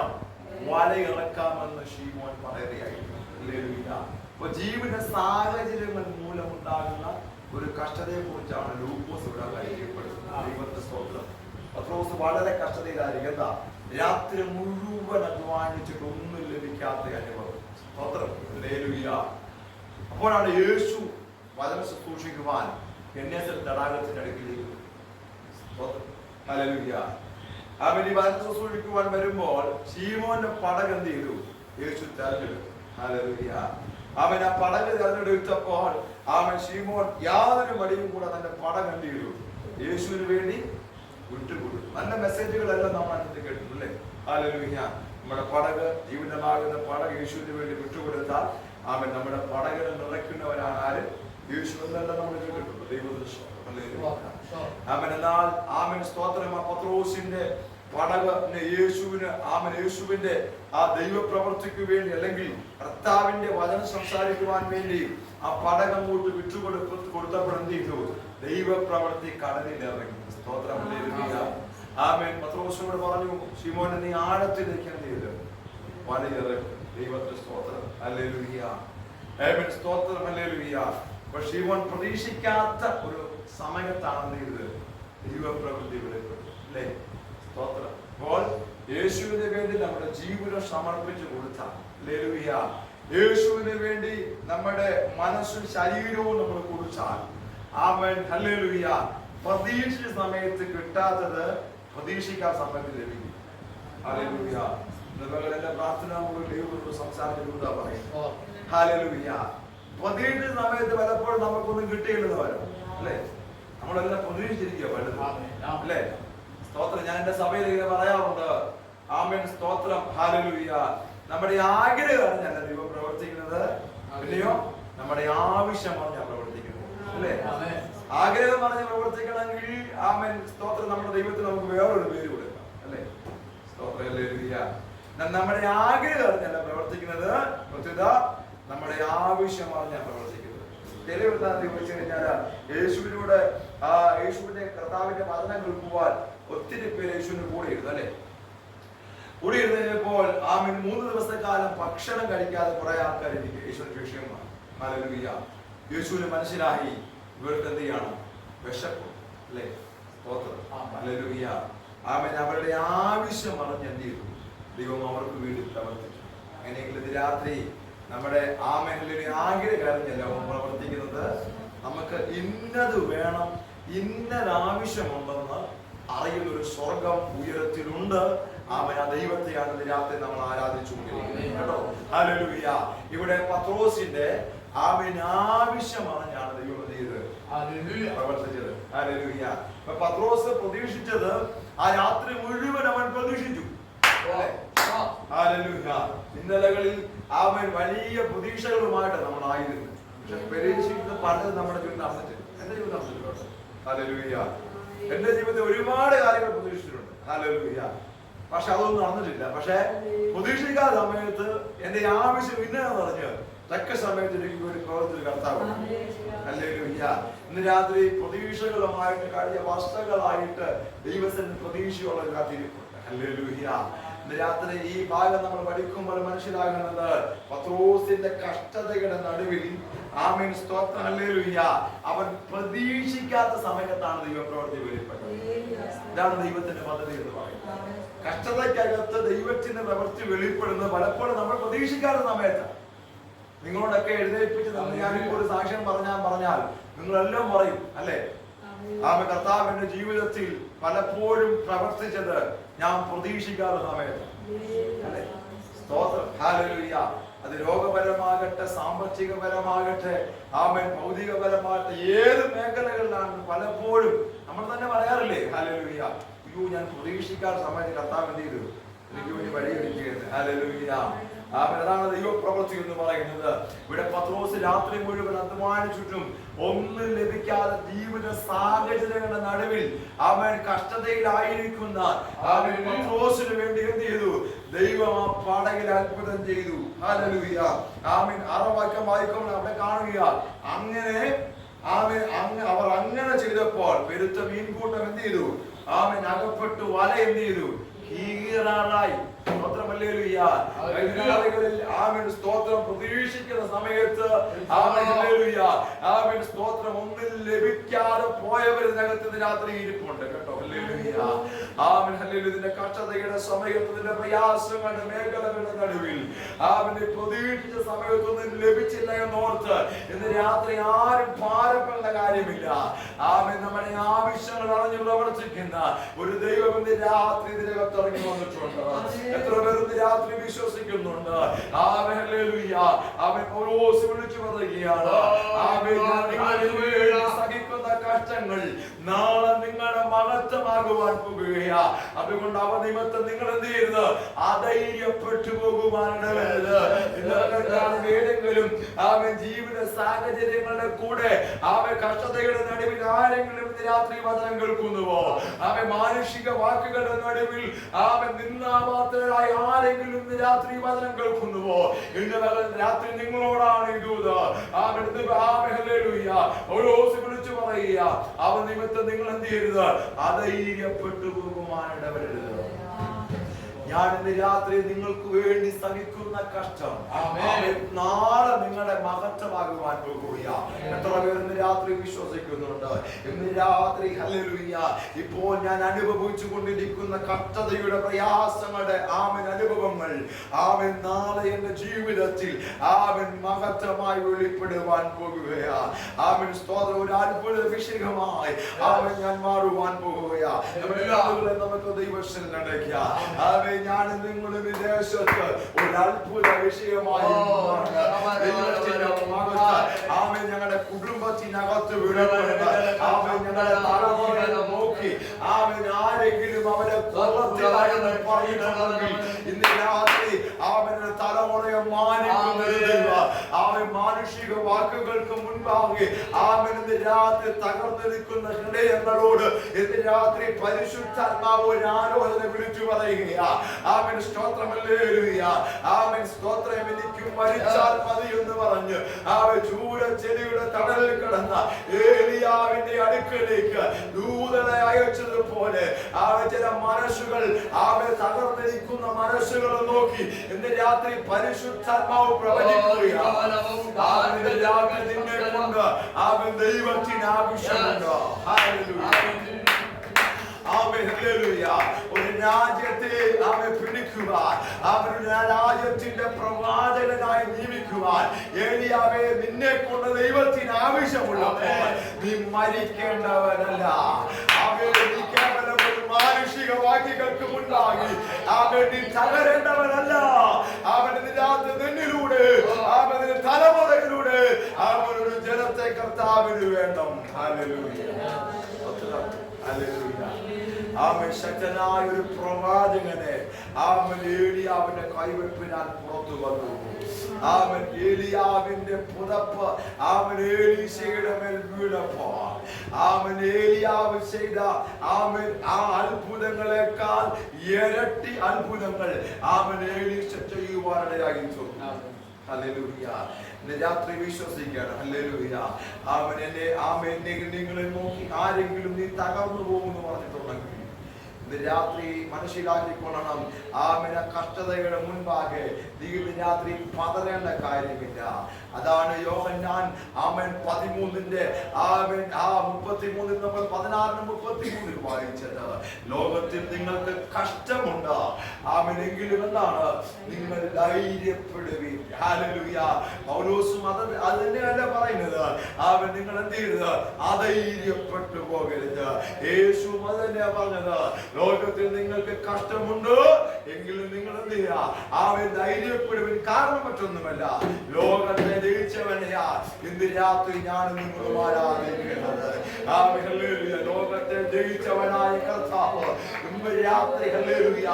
വലയിറക്കാമെന്ന് ശിമോൻ പറയുകയായി. അപ്പൊ ജീവിത സാഹചര്യങ്ങൾ മൂലമുണ്ടാകുന്ന ഒരു കഷ്ടതയെ കുറിച്ചാണ് ലൂക്കോസ് ഇവിടെ പരിചയപ്പെടുന്നത്. ദൈവത്തെ സ്തോത്രം. പത്രോസ് വളരെ കഷ്ടതയിലായിരിക്കും. എന്താ? രാത്രി മുഴുവൻ അധ്വാനിച്ചിട്ട് ഒന്നും ലഭിക്കാത്ത അനുഭവം. സ്തോത്രം. ഹല്ലേലൂയ. അപ്പോഴാണ് യേശു വചനം ശുശ്രൂഷിക്കുവാൻ ഗന്നേസരത്ത് തടാകത്തിന്റെ അടുക്കിലേക്ക്. ഹല്ലേലൂയ. അവൻ ഈ വചനം ശുശ്രൂഷിക്കുവാൻ വരുമ്പോൾ ശീമോന്റെ പടകം എന്ത് ചെയ്തു? യേശു തെരഞ്ഞെടുത്തു. ഹല്ലേലൂയ. അവൻ ആ പടക് തെരഞ്ഞെടുത്തപ്പോൾ അവൻ ശീമോൻ യാതൊരു മടിയും കൂടെ തന്റെ പടകം എന്ത് ചെയ്തു? യേശുവിന് വേണ്ടി വിട്ടുകൊടുത്തു. നല്ല മെസ്സേജുകളെല്ലാം നമ്മൾ അതിനകത്ത് കേട്ടിട്ടുണ്ട് അല്ലേ? ഹല്ലേലൂയ. നമ്മുടെ പടക്, ജീവിതമാകുന്ന പടക് യേശുവിന് വേണ്ടി വിട്ടുകൊടുത്താൽ അവൻ നമ്മുടെ പടകിനെ നിറയ്ക്കുന്നവരാണ് ആര്? യേശു എന്നെല്ലാം നമ്മൾ കേട്ടിട്ടുണ്ട്. ദൈവദൃശ്യം. അവൻ എന്നാൽ ആമൻ സ്തോത്രം. പത്രോസിന്റെ പടകിന് യേശുവിന് ആമൻ യേശുവിന്റെ ആ ദൈവപ്രവർത്തിക്ക് വേണ്ടി അല്ലെങ്കിൽ കർത്താവിന്റെ വചനം സംസാരിക്കുവാൻ വേണ്ടി ആ പടകം കൂട്ട് വിട്ടുകൊടുത്തപ്പോൾ എന്ത് ചെയ്തു? ദൈവപ്രവർത്തി കടലിൽ ഇറങ്ങി. സ്തോത്രം. ആമേൻ. പത്രോസിനോട് പറഞ്ഞു, ശിമോനെ നീ ആഴത്തിലേക്ക് എന്ത് ചെയ്തു? വലയിറക്കും. ദൈവത്തിന്റെ സ്തോത്രം. ഹല്ലേലൂയ. ആമേൻ സ്തോത്രം. ഹല്ലേലൂയ. അപ്പോൾ ശിമോൻ പ്രതീക്ഷിക്കാത്ത ഒരു സമയത്താണ് എന്ത് ചെയ്തത്? ദൈവപ്രവൃത്തി വെളിപ്പെട്ടു അല്ലേ? സ്തോത്രം. അപ്പോൾ യേശുവിന് വേണ്ടി നമ്മുടെ ജീവിതം സമർപ്പിച്ചു കൊടുത്താൽ, ഹല്ലേലൂയ, യേശുവിന് വേണ്ടി നമ്മുടെ മനസ്സും ശരീരവും നമ്മൾ കൊടുത്താൽ, ആമേൻ ഹല്ലേലൂയ, പ്രതീക്ഷിച്ച സമയത്ത് കിട്ടാത്തത് പ്രതീക്ഷിക്കാൻ സമയത്ത് ലഭിക്കും. ഹല്ലേലൂയ. നിങ്ങളുടെ പ്രാർത്ഥന ദൈവത്തോട് സംസാരിച്ചുകൊണ്ടാ പറയും. ഹല്ലേലൂയ. പ്രതീക്ഷിച്ച സമയത്ത് പലപ്പോഴും നമുക്കൊന്നും കിട്ടിയില്ലെന്ന് വരും അല്ലേ? നമ്മളെല്ലാം പ്രതീക്ഷിച്ചിരിക്കുക പലതും അല്ലേ? സ്തോത്രം. ഞാൻ എന്റെ സഭയിൽ ഇങ്ങനെ പറയാറുണ്ട്. ആമേൻ സ്തോത്രം. ഹല്ലേലൂയ. നമ്മുടെ ആഗ്രഹം അറിഞ്ഞല്ല ദൈവം പ്രവർത്തിക്കുന്നത്, പിന്നെയോ നമ്മുടെ ആവശ്യമാണ് ഞാൻ പ്രവർത്തിക്കുന്നത് അല്ലേ? ആഗ്രഹം പറഞ്ഞ് പ്രവർത്തിക്കണമെങ്കിൽ ആമേൻ സ്തോത്രം നമ്മുടെ ദൈവത്തിന് നമുക്ക് വേറൊരു പേര് കൊടുക്കാം അല്ലേ? സ്തോത്രം. ഹല്ലേലൂയ. നമ്മുടെ ആഗ്രഹം അറിഞ്ഞല്ല പ്രവർത്തിക്കുന്നത്, പ്രത്യേകത നമ്മുടെ ആവശ്യമാണ് ഞാൻ പ്രവർത്തിക്കുന്നത്. തെളിവെന്താന്ന് ചോദിച്ചു കഴിഞ്ഞാൽ യേശുവിലൂടെ യേശുവിന്റെ കർത്താവിന്റെ വചനം കേൾക്കുവാൻ ഒത്തിരി പേര് യേശുവിന്റെ കൂടെ ഇരുന്നു അല്ലെ? കൂടെ ഇരുന്നപ്പോൾ ആമേൻ 3 ദിവസക്കാലം ഭക്ഷണം കഴിക്കാതെ കുറെ ആൾക്കാർ എനിക്ക് യേശുവിന്റെ വിഷയമാണ്. ഹല്ലേലൂയ. യേശുവിന് മനസ്സിലായി ഇവർക്ക് എന്ത് ചെയ്യണം? വിശപ്പ് അല്ലേ? സ്തോത്രം. ഹല്ലേലൂയ. ആമേൻ അവരുടെ ആവശ്യം അറിഞ്ഞ് എന്ത് ചെയ്തു? ദൈവം അവർക്ക് വേണ്ടി പ്രവർത്തിച്ചു. അങ്ങനെയെങ്കിൽ ഇത് രാത്രി നമ്മുടെ ആമേനിലെ ആഗ്രഹം അറിഞ്ഞല്ല പ്രവർത്തിക്കുന്നത്. നമുക്ക് ഇന്നത് വേണം, ഇന്നതാവശ്യമുണ്ടെന്ന് അറിയുന്ന ഒരു സ്വർഗം ഉയരത്തിലുണ്ട്. ആമേൻ. ആ ദൈവത്തെയാണ് രാത്രി നമ്മൾ ആരാധിച്ചുകൊണ്ടിരിക്കുന്നത് കേട്ടോ. ഹല്ലേലൂയ. ഇവിടെ പത്രോസിന്റെ ആമേൻ ആവശ്യമറിഞ്ഞാണ് ദൈവം പ്രവർത്തിച്ചത്. ഹല്ലേലൂയ. പത്രോസ് പ്രതീക്ഷിച്ചത് ആ രാത്രി മുഴുവൻ അവൻ പ്രതീക്ഷിച്ചു. ഹല്ലേലൂയ. ഇന്നലകളിൽ ആമേൻ വലിയ പ്രതീക്ഷകളുമായിട്ട് നമ്മൾ ആയിരുന്നു. പക്ഷെ പരീക്ഷിക്കുന്നത് പറഞ്ഞത് നമ്മുടെ ജീവിതം നടന്നിട്ടില്ല. എന്റെ ജീവിതം നടന്നിട്ടുണ്ട്. ഹല്ലേലൂയ. എന്റെ ജീവിതത്തിൽ ഒരുപാട് കാര്യങ്ങൾ പ്രതീക്ഷിച്ചിട്ടുണ്ട്. ഹല്ലേലൂയ. പക്ഷെ അതൊന്നും നടന്നിട്ടില്ല. പക്ഷെ പ്രതീക്ഷിക്കാത്ത സമയത്ത് എന്റെ ആവശ്യം ഇന്നതെന്ന് പറഞ്ഞ് തക്ക സമയത്ത് എനിക്ക് ഒരു പ്രവർത്തന കർത്താവ്. ഹല്ലേലൂയ. ഇന്ന് രാത്രി പ്രതീക്ഷകളുമായിട്ട് കഴിഞ്ഞ വർഷങ്ങളായിട്ട് ദൈവത്തിന് പ്രതീക്ഷയുള്ള കാത്തിരിപ്പുണ്ട്. ഹല്ലേലൂയ. ഇന്ന് രാത്രി ഈ ഭാഗം നമ്മൾ പഠിക്കുമ്പോൾ മനസ്സിലാകുന്നത് പത്രോസിന്റെ കഷ്ടതയുടെ നടുവിൽ ആമേൻ സ്തോത്രം ഹല്ലേലൂയ അവൻ പ്രതീക്ഷിക്കാത്ത സമയത്താണ് ദൈവപ്രവൃത്തി വെളിപ്പെട്ടത്. ഇതാണ് ദൈവത്തിന്റെ പദ്ധതി എന്ന് പറയുന്നത്. കഷ്ടതയ്ക്കകത്ത് ദൈവത്തിന്റെ പ്രവൃത്തി വെളിപ്പെടുന്നത് പലപ്പോഴും നമ്മൾ പ്രതീക്ഷിക്കാത്ത സമയത്ത്. നിങ്ങളോടൊക്കെ എഴുന്നേൽപ്പിച്ച് തന്നെ ഞാനിപ്പോൾ ഒരു സാക്ഷ്യം പറഞ്ഞാൽ നിങ്ങളെല്ലാം പറയും അല്ലേ, ആമേൻ കർത്താവിന്റെ ജീവിതത്തിൽ പലപ്പോഴും പ്രവർത്തിച്ചത് ഞാൻ പ്രതീക്ഷിക്കാത്ത സമയത്ത്. സ്തോത്രം ഹല്ലേലൂയ. അത് രോഗപരമാകട്ടെ, സാമ്പത്തികപരമാകട്ടെ, ആമേൻ ഭൗതികപരമാകട്ടെ, ഏത് മേഖലകളിലാണ് പലപ്പോഴും നമ്മൾ തന്നെ പറയാറില്ലേ ഹല്ലേലൂയ, അയ്യോ ഞാൻ പ്രതീക്ഷിക്കാത്ത സമയത്ത് കർത്താവ് എന്ത് ചെയ്തു എനിക്ക് വേണ്ടി വഴിയൊരുക്കുകയാണ്. ഹല്ലേലൂയ. അതാണ് ദൈവപ്രവൃത്തി എന്ന് പറയുന്നത്. ഇവിടെ പത്രോസ് രാത്രി മുഴുവൻ അധ്വാനിച്ചിട്ടും ഒന്നും ലഭിക്കാതെ ജീവിത സാഹചര്യങ്ങളുടെ നടുവിൽ അവൻ കഷ്ടതയിലായിരിക്കുന്ന അവൻ പത്രോസിന് വേണ്ടി എന്ത് ചെയ്തു? ദൈവം ആ പടകിൽ അത്ഭുതം ചെയ്തു. ഹല്ലേലൂയ. ആമേൻ. 6 വാക്യം വായിക്കുമ്പോൾ അവിടെ കാണുക, അങ്ങനെ അവർ അങ്ങനെ ചെയ്തപ്പോൾ പെരുത്ത മീൻകൂട്ടം എന്ത് ചെയ്തു? ആമേൻ അകപ്പെട്ടു വല എന്ത് ചെയ്തു? കീറാറായി. സ്തോത്രം പ്രതീക്ഷിക്കുന്ന സമയത്ത് സ്തോത്രം ഒന്നും ലഭിക്കാതെ പോയവരിനകത്ത് രാത്രി ഇരിപ്പുണ്ട് കേട്ടോ. ഇതിന്റെ കഷ്ടതയുടെ സമയത്ത്, ഇതിന്റെ പ്രയാസങ്ങളുടെ മേഖലകളുടെ നടുവിൽ അവന് പ്രതീക്ഷിച്ച സമയത്തൊന്നും ലഭിച്ചില്ല എന്നോർത്ത് ഇന്ന് രാത്രി ആരും ഭാരപ്പെടേണ്ട കാര്യമില്ല. നമ്മുടെ ആവശ്യങ്ങൾ അറിഞ്ഞു പ്രവർത്തിക്കുന്ന ഒരു ദൈവം ഇന്ന് രാത്രി ഇതിനകത്ത് ഇറങ്ങി വന്നിട്ടുണ്ട്. എത്ര പേർ ഇന്ന് രാത്രി വിശ്വസിക്കുന്നുണ്ട്? അവൻ പൗലോസ് വിളിച്ചു പറയുകയാണ്, സഹിക്കുന്ന കഷ്ടങ്ങൾ നാളെ നിങ്ങളുടെ മഹത്വമാകുവാൻ പോകുകയാ. അതുകൊണ്ട് അവ നിമിത്തം നിങ്ങൾ എന്ത് ചെയ്യരുത്? അധൈര്യപ്പെട്ടു പോകുവാനിടവരുത്. ഏതെങ്കിലും അവൻ ജീവിത സാഹചര്യങ്ങളുടെ കൂടെ അവൻ കഷ്ടതയുടെ നടുവിൽ ആരെങ്കിലും ഇന്ന് രാത്രി വചനം കേൾക്കുന്നുവോ? അവൻ മാനുഷിക വാക്കുകളുടെ നടുവിൽ അവൻ നിന്നാമാത്രരായ ആരെങ്കിലും ഇന്ന് രാത്രി വചനം കേൾക്കുന്നുവോ? ഇന്ന് രാത്രി നിങ്ങളോടാണ് ഇതൂത്. വിളിച്ചു പറയുക, അവ നിമിത്തം നിങ്ങൾ എന്ത് ചെയ്യരുത്? അധൈര്യപ്പെട്ടു പോകുവാനിടവരരുത്. ഞാൻ ഇന്ന് രാത്രി നിങ്ങൾക്ക് വേണ്ടി സഹിക്കുന്ന കഷ്ടം നാളെ നിങ്ങളുടെ മഹത്വമാകുവാൻ പോകുകയാണ്. എത്ര പേർ ഇന്ന് രാത്രി വിശ്വസിക്കുന്നുണ്ട്? ഇന്ന് രാത്രി ഹല്ലേലൂയ ഇപ്പോൾ ഞാൻ അനുഭവിച്ചു കൊണ്ടിരിക്കുന്ന കഷ്ടതയുടെ പ്രയാസങ്ങളുടെ അനുഭവങ്ങൾ നാളെ എന്റെ ജീവിതത്തിൽ മഹത്വമായി വെളിപ്പെടുവാൻ പോകുകയാണ്. സ്തോത്രം. ഒരു അത്ഭുത വിഷയമായി ഞാൻ മാറുവാൻ പോകുകയാണ്. നമുക്ക് ദൈവത്തിൽ നടക്കുക. ഞാൻ നിങ്ങളുടെ വിദേശത്ത് ഒരു അത്ഭുത വിഷയമായി ഞങ്ങളുടെ കുടുംബത്തിനകത്ത് വിടപ്പെടുന്ന ഞങ്ങളുടെ തലമുറയെ നോക്കി ആരെങ്കിലും അവരെ കൊള്ളത്തിലായെന്ന് പറയുന്നുണ്ടെങ്കിൽ ഇന്ന് രാത്രി അവരുടെ തലമുറയെ മാനിക്കുന്നത് മാനുഷിക വാക്കുകൾക്ക് മുൻപാകെ ഇന്ന് രാത്രി തകർന്നു നിൽക്കുന്ന ഹൃദയങ്ങളോട് ഇന്ന് രാത്രി പരിശുദ്ധാത്മാവ് ഒരു ആലോചന വിളിച്ചു പറയുകയാ. സ്തോത്രം. എനിക്ക് മരിച്ചാൽ മതി എന്ന് പറഞ്ഞ് ചൂരച്ചെടിയുടെ തടലിൽ കിടന്ന ഏലിയാവിന്റെ അടുക്കലേക്ക് ദൂതനെ അയച്ചതുപോലെ ചില മനസ്സുകൾ തകർന്നിരിക്കുന്ന മനസ്സുകൾ നോക്കി ഇന്ന് രാത്രി പരിശുദ്ധാത്മാവ് പ്രവചിക്കുകയാണ്. നിന്നെ കൊണ്ട് ദൈവത്തിന് ആവശ്യമുണ്ട്. ഒരു രാജ്യത്തെ പിടിക്കുവാൻ അവരുടെ രാജ്യത്തിന്റെ പ്രവാചകനായി നിയമിക്കുവാൻ ഏലിയാവേ നിന്നെ കൊണ്ട് ദൈവത്തിന് ആവശ്യമുള്ളപ്പോൾ നീ മരിക്കേണ്ടവനല്ല. നീ കേവലം ഒരു മാനുഷിക വാക്യങ്ങൾക്ക് മുൻപാകി നീ തകരേണ്ടവനല്ല. അവന് രാത്രി നിന്നിലൂടെ അവന്റെ തലമുറയിലൂടെ അവനൊരു ജനത്തെ കർത്താവിന് വേണം. ശക്തനായ ഒരു പ്രവാചകനെ ഏലിയാവിന്റെ കൈവെപ്പിനാൽ പുറത്തു വന്നു. ഏലിയാവിന്റെ പുതപ്പ് ഏലീശയുടെ മേൽ വീണപ്പോൾ ഏലിയാവ് ചെയ്ത ആ അത്ഭുത അത്ഭുതങ്ങളെക്കാൾ ഇരട്ടി അത്ഭുതങ്ങൾ അവൻ എലീശ ചെയ്യുവാനിടയായി തീർന്നു. ഹല്ലേലൂയ. രാത്രി വിശ്വസിക്കണം. ഹല്ലേലൂയ. അവൻ എന്നെ നിങ്ങളെ നോക്കി ആരെങ്കിലും നീ തകർന്നു പോകുമെന്ന് പറഞ്ഞിട്ടുണ്ടെങ്കിൽ ഇന്ന് രാത്രി മനസ്സിലാക്കിക്കൊള്ളണം. ആമേൻ കഷ്ടതയുടെ മുൻപാകെ നീ രാത്രി പതറേണ്ട കാര്യമില്ല. അതാണ് യോഹന്നാൻ ആമേൻ 13 ആമേൻ 33 നമ്മൾ 16-33 വായിച്ചത്. ലോകത്തിൽ നിങ്ങൾക്ക് കഷ്ടമുണ്ട് ആമേൻ എങ്കിലും എന്താണ് നിങ്ങൾ ധൈര്യപ്പെടുവിൻ. ഹല്ലേലൂയ. പൗലോസും അത് തന്നെയല്ല പറയുന്നത്. ആമേൻ നിങ്ങൾ എന്ത് ചെയ്യരുത്, അധൈര്യപ്പെട്ടു പോകരുത്. യേശുവും അത് തന്നെയാ പറഞ്ഞത്. ലോകത്തിൽ നിങ്ങൾക്ക് കഷ്ടമുണ്ട് എങ്കിലും നിങ്ങൾ എന്ത് ചെയ്യുക, ആമേൻ ധൈര്യപ്പെടുവിൻ. കാരണം മറ്റൊന്നുമല്ല, ലോകത്തെ ജയിച്ചവനെയാ ഇന്ന് രാത്രി ഞാൻ നിങ്ങളും ആരാധിക്കുന്നത്. Amen hallelujah. ലോകത്തെ ജയിച്ചവനായ കർത്താവ് ഇന്ന് രാത്രി ഹല്ലേലൂയ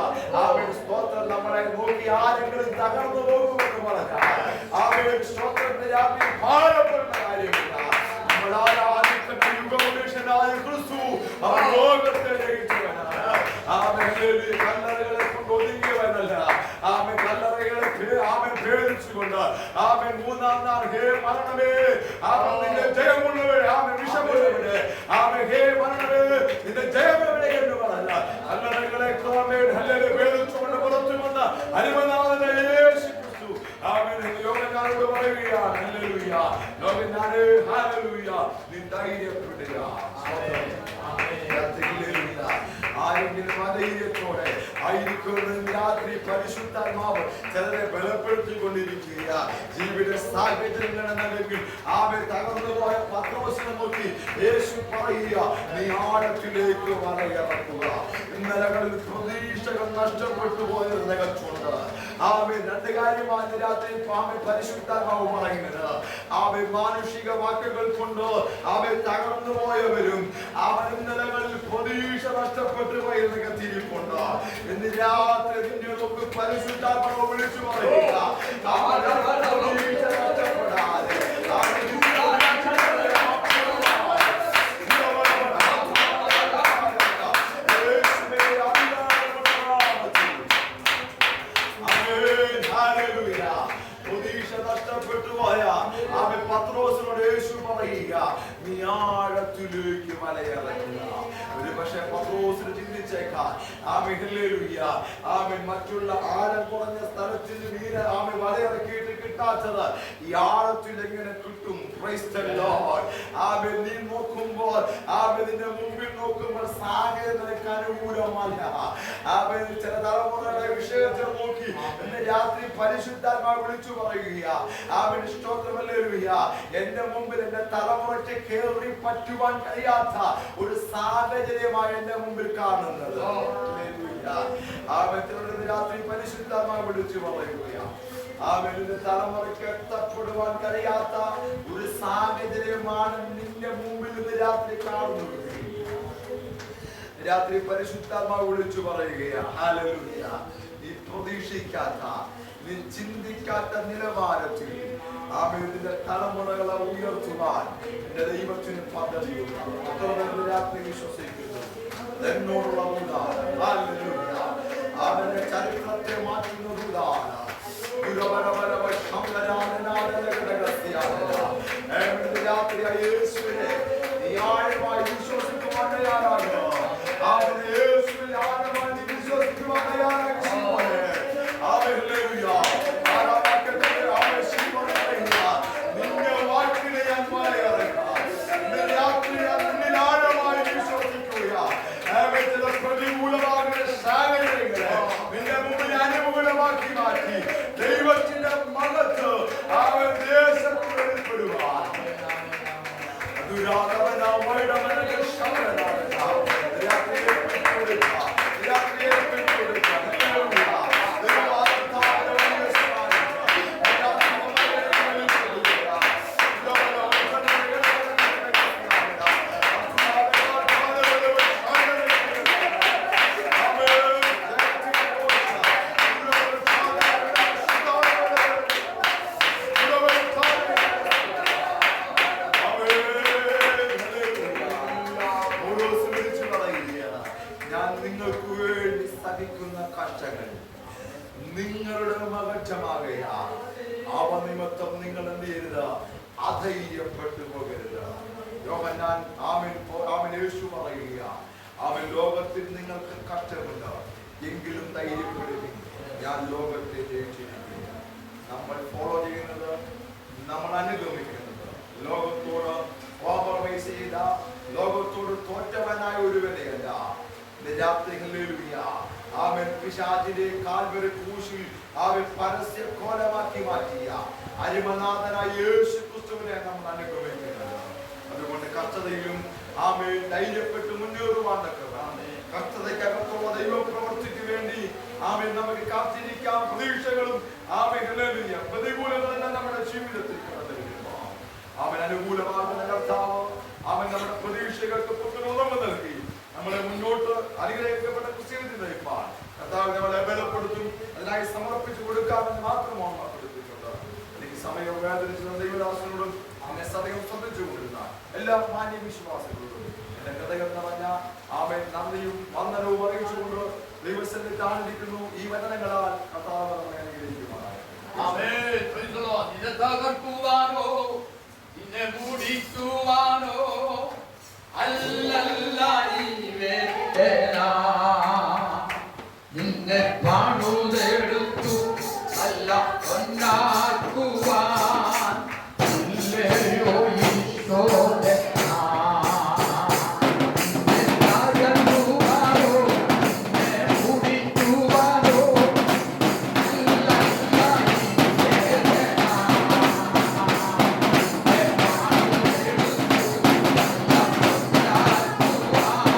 ആമേൻ സ്തോത്രം നമ്മളെ നോക്കി ആരെങ്കിലും തകർന്നു പോകുമെന്ന് പറഞ്ഞാൽ ആമേൻ സ്തോത്രത്തെ രാത്രി ഭാരപ്പെടുന്ന കാര്യമില്ല. നമ്മൾ ആരാധിക്കുന്ന യുഗപുരുഷനായ ക്രിസ്തു അവൻ ലോകത്തെ ജയിച്ചവനാണ്. Amen hallelujah. കല്ലറകളെ കൊണ്ട് ഒതുങ്ങിയവനല്ല. ആമേൻ കല്ലറകളെ ആമേൻ ഭേദിച്ചുകൊണ്ട് ആമേൻ മൂന്നാം നാൾ ഹേ മരണമേ ആമേൻ നിന്റെ ജയമുള്ളവരെ ആമേൻ വിഷമുള്ളവരെ ആമേൻ ഹേ മരണമേ നിന്റെ ജയമെവിടെ എന്ന് പറഞ്ഞ കല്ലറകളെ ആമേൻ ഹല്ലേലൂയ ഭേദിച്ചുകൊണ്ട് പുറത്തു വന്ന അരിമനാഥനായ യേശു ക്രിസ്തു ആമേൻ യോഹന്നാനോട് പറയുകയാണ്. ഹല്ലേലൂയ. യോഹന്നാനേ ഹല്ലേലൂയ നീ ധൈര്യപ്പെടുക. ആരെങ്കിലും അധൈര്യത്തോടെ ആയിരിക്കുന്ന രാത്രി പരിശുദ്ധാത്മാവ് ചിലരെ ബലപ്പെടുത്തിക്കൊണ്ടിരിക്കുക. ജീവിത സാഹചര്യങ്ങളെന്നല്ലെങ്കിൽ ആമേൻ തകർന്നുപോയ പത്രോസിനെ നോക്കി യേശു പറയുക, നീ ആഴത്തിലേക്ക് വലയിറക്കുക. ഇന്നലകളിൽ പ്രതീക്ഷകൾ നഷ്ടപ്പെട്ടു പോയത് നികച്ചുണ്ട്. ആമേൻ രണ്ട് കാര്യമാണ് രാത്രി ആമേൻ പരിശുദ്ധാത്മാവ് പറയുന്നത്. ആമേൻ മാനുഷിക വാക്കുകൾ കൊണ്ട് ആമേൻ തകർന്നു പോയവരും അവൻ ഇന്നലകളിൽ പ്രതീക്ഷ നഷ്ടപ്പെട്ടു പോയത് നികത്തിയിരിപ്പുണ്ട്. ഇന്ന് രാത്രി നിന്നെ നോക്കി പരിശുദ്ധാത്മാവ് വിളിച്ചു പറയുക, പ്രതീക്ഷ നഷ്ടപ്പെടാതെ നഷ്ടപ്പെട്ടു പോയ ആമേൻ പത്രോസിനോട് യേശു പറയുക, നീ ആഴത്തിലേക്ക് വലയിറക്കുക. ഒരു പക്ഷേ പത്രോസിന് ചിന്തിച്ചേക്കാം, ആമേൻ ഹല്ലേലൂയ ആമേൻ മറ്റുള്ള ആഴം കുറഞ്ഞ സ്ഥലത്തിൽ ആമേൻ വലയിറക്കിയിട്ട് കിട്ടാത്തത് ഈ ആഴത്തിൽ എങ്ങനെ കിട്ടും? Praise the Lord. ആമേൻ നീ നോക്കുമ്പോൾ ആമേൻ നിന്റെ മുമ്പിൽ നോക്കുമ്പോൾ സാഹചര്യം നിനക്ക് അനുകൂലമല്ല. ആമേൻ ചില തലമുറയുടെ വിഷയത്തെ നോക്കി ഇന്ന് രാത്രി പരിശുദ്ധാത്മാവ് വിളിച്ചു പറയുക, ആമേൻ സ്തോത്രം ഹല്ലേലൂയ എന്റെ മുമ്പിൽ എന്റെ തലമുറയ്ക്ക് കേറി പറ്റുവാൻ കഴിയാത്ത ഒരു സാഹചര്യമായി എന്റെ മുമ്പിൽ കാണുന്നത്. ആമേൻ രാത്രി പരിശുദ്ധാത്മാവ് വിളിച്ചു പറയുക, ആമേൻ നിന്റെ തലമുറയ്ക്ക് എത്തപ്പെടുവാൻ കഴിയാത്ത ഒരു സാഹചര്യമാണ് നിന്റെ മുമ്പിൽ ഇന്ന് രാത്രി കാണുന്നത്. രാത്രി പരിശുദ്ധാത്മാവ് വിളിച്ചു പറയുകയാ, ഹല്ലേലൂയ നീ പ്രതീക്ഷിക്കാത്ത നീ ചിന്തിക്കാത്ത നിലവാരത്തിൽ ആമേൻ നിന്റെ തലമുറകളെ ഉയർത്തുവാൻ എന്റെ ദൈവത്തിന് പദ്ധതിയുണ്ട്. രാത്രി വിശ്വസിക്കുന്നു എന്നോടുള്ള ഉദാഹരണം. ഹല്ലേലൂയ അവന്റെ ചരിത്രത്തെ മാറ്റുന്നത് ഉദാഹരണം. രാത്രി യേശുവിനെ നീ ആഴമായി വിശ്വസിക്കുവാൻ തയ്യാറാകുക. അവനെ യേശുവിനെ ആഴമായി വിശ്വസിക്കുവാൻ തയ്യാറാകുക. നിന്റെ വാക്കിനെ ഞാൻ മലയിറക്കാം. രാത്രി നിന്നിൽ ആഴമായി വിശ്വസിക്കുക. ചില പ്രതികൂലമാകുന്ന സാഹചര്യങ്ങളെ നിന്റെ മുമ്പിൽ അനുകൂലമാക്കി മാറ്റി ദൈവത്തിന്റെ മകത്ത് അവൻ ദേശത്ത് വെളിപ്പെടുവാൻ നിങ്ങൾക്ക് വേണ്ടി സഹിക്കുന്ന കഷ്ടങ്ങൾ നിങ്ങളുടെ മകറ്റമാകയാ. അവ നിമിത്തം നിങ്ങൾ എന്ത് ചെയ്യരുത്? അധൈര്യപ്പെട്ടു പോകരുത്. യോഹന്നാൻ ആമേൻ യേശു പറയുക, അവൻ ലോകത്തിൽ നിങ്ങൾക്ക് കഷ്ടമുണ്ട്, എങ്കിലും ധൈര്യപ്പെടുകയും ഞാൻ ലോകത്തെ ജയിച്ചിരിക്കുന്നു. നമ്മൾ ഫോളോ ചെയ്യുന്നത്, നമ്മൾ അനുഗമിക്കുന്നത് ലോകത്തോട് കോംപ്രമൈസ് ചെയ്ത, ലോകത്തോട് തോറ്റവനായ ഒരുവനെയല്ല. രാത്രി ഹല്ലേലൂയ അവൻ പിശാചിനെ കാൽവരി ക്രൂശിൽ അവൻ പരസ്യ കോലമാക്കി മാറ്റിയ അരിമനാഥനായ യേശു ക്രിസ്തുവിനെ നമ്മൾ അനുഗമിക്കുന്നത്. അതുകൊണ്ട് കർത്തതയിലും ആമേൻ ധൈര്യപ്പെട്ട് മുന്നേറുവാൻ കർത്തതയ്ക്കകത്തുള്ള ദൈവപ്രവൃത്തിക്ക് വേണ്ടി ആമേൻ നമുക്ക് കാത്തിരിക്കാം. പ്രതീക്ഷകളും ആമേൻ ഹല്ലേലൂയ പ്രതികൂലങ്ങളെല്ലാം നമ്മുടെ ജീവിതത്തിൽ കടന്നു വരുന്നു. അവൻ അനുകൂലമാകുന്ന കർത്താവ് അവൻ നമ്മുടെ പ്രതീക്ഷകൾക്ക് പുതുമ നൽകി നമ്മളെ മുന്നോട്ട് അനുഗ്രഹിക്കപ്പെട്ട ക്രിസ്ത്യാനിറ്റി നയിപ്പാൻ കർത്താവ് നമ്മളെ ബലപ്പെടുത്തും. അതിനായി സമർപ്പിച്ചു കൊടുക്കാമെന്ന് മാത്രം ഓർമ്മപ്പെടുത്തിയിട്ടുണ്ട്. എനിക്ക് സമയം വേദനിച്ച ദൈവദാസനോടും അങ്ങനെ സദയം ശ്രദ്ധിച്ചുകൊണ്ടിരുന്ന എല്ലാ മാന്യ വിശ്വാസികളോടും എന്റെ ഹൃദയം നിറഞ്ഞ ആമേൻ നന്ദിയും വന്ദനവും അറിയിച്ചുകൊണ്ട് ദൈവസന്നിധി താഴ്ന്നിരിക്കുന്നു. ഈ വചനങ്ങളാൽ കർത്താവ് നമ്മെ അനുഗ്രഹിക്കുമാറാകട്ടെ. നിന്നെ പാടുതെടുത്തു അല്ല കൊണ്ടാക്കുവാൻ ഇല്ലയോ ഈശോയെ Wow.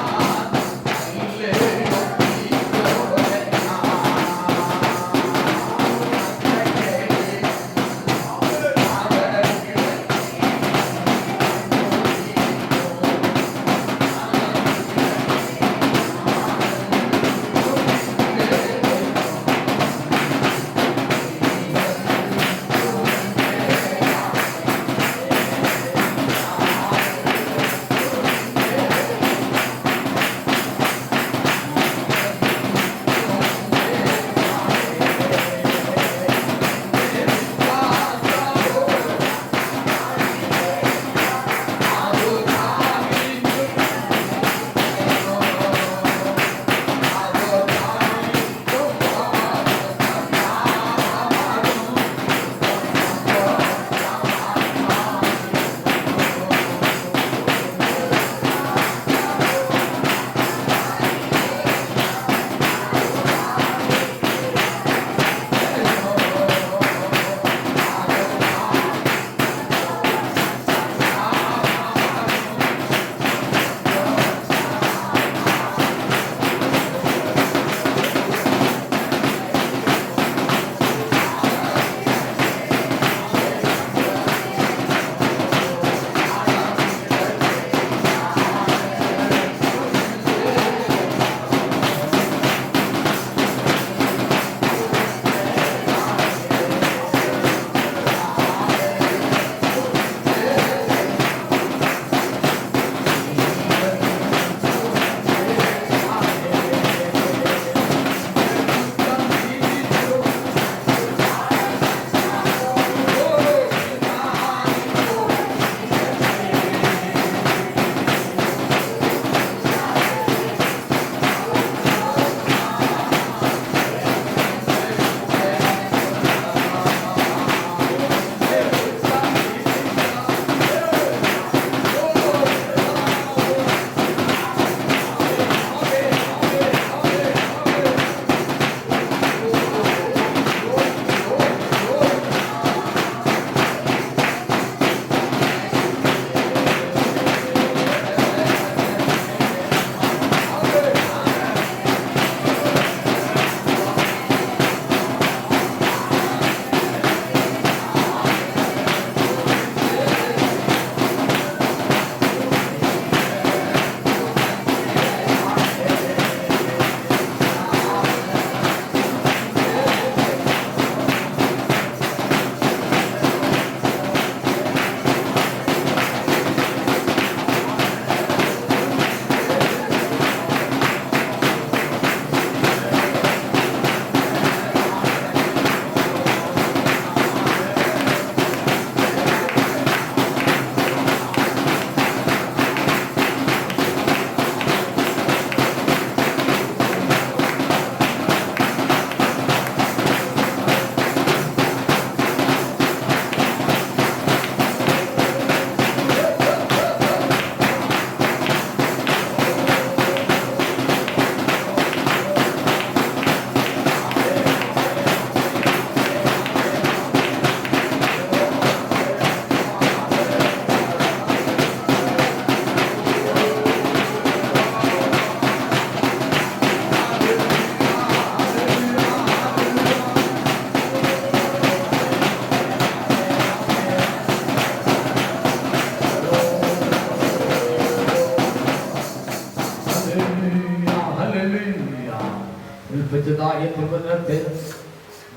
ഏൽപ്പിച്ചതായ തിരുവനന്തപുരത്തെ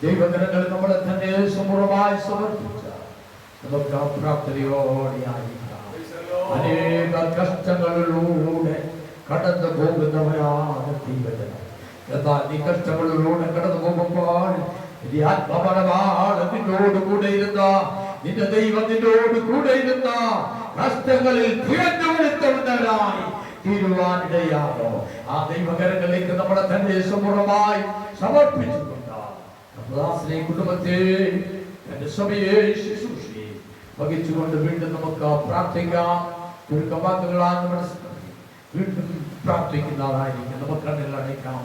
ദൈവകരങ്ങൾ നമ്മളെ തന്നെ സമൂഹമായി സമർപ്പിച്ച നമുക്ക് പ്രാപ്തിയോടെയായിരിക്കാം. അനേക കഷ്ടങ്ങളിലൂടെ കടന്നു പോകുന്നവരാണ് ദൈവജനം. എന്നാൽ ഈ കഷ്ടങ്ങളിലൂടെ കടന്നു പോകുമ്പോൾ ഈ ആത്മപരമാണ് നിന്നോട് കൂടെ ഇരുന്ന നിന്റെ ദൈവം നിന്നോട് കൂടെ ഇരുന്ന കഷ്ടങ്ങളിൽ തിരഞ്ഞെടുത്തവരായി തീരുവാനിടയാണോ ആ ദൈവകരങ്ങളിലേക്ക് നമ്മളെ തന്നെ സമൂഹമായി സമർപ്പിച്ചുകൊണ്ട് ദാസനെ കുടുംബത്തെ എന്റെ സഭയെ ശുശ്രൂഷയെ വഹിച്ചുകൊണ്ട് വീണ്ടും നമുക്ക് പ്രാർത്ഥിക്കാം. ചുരുക്കവാക്കുകളാണ് നമ്മുടെ വീണ്ടും പ്രാർത്ഥിക്കുന്നതായിരിക്കും. നമുക്ക് കണ്ണുകൾ അടയ്ക്കാം.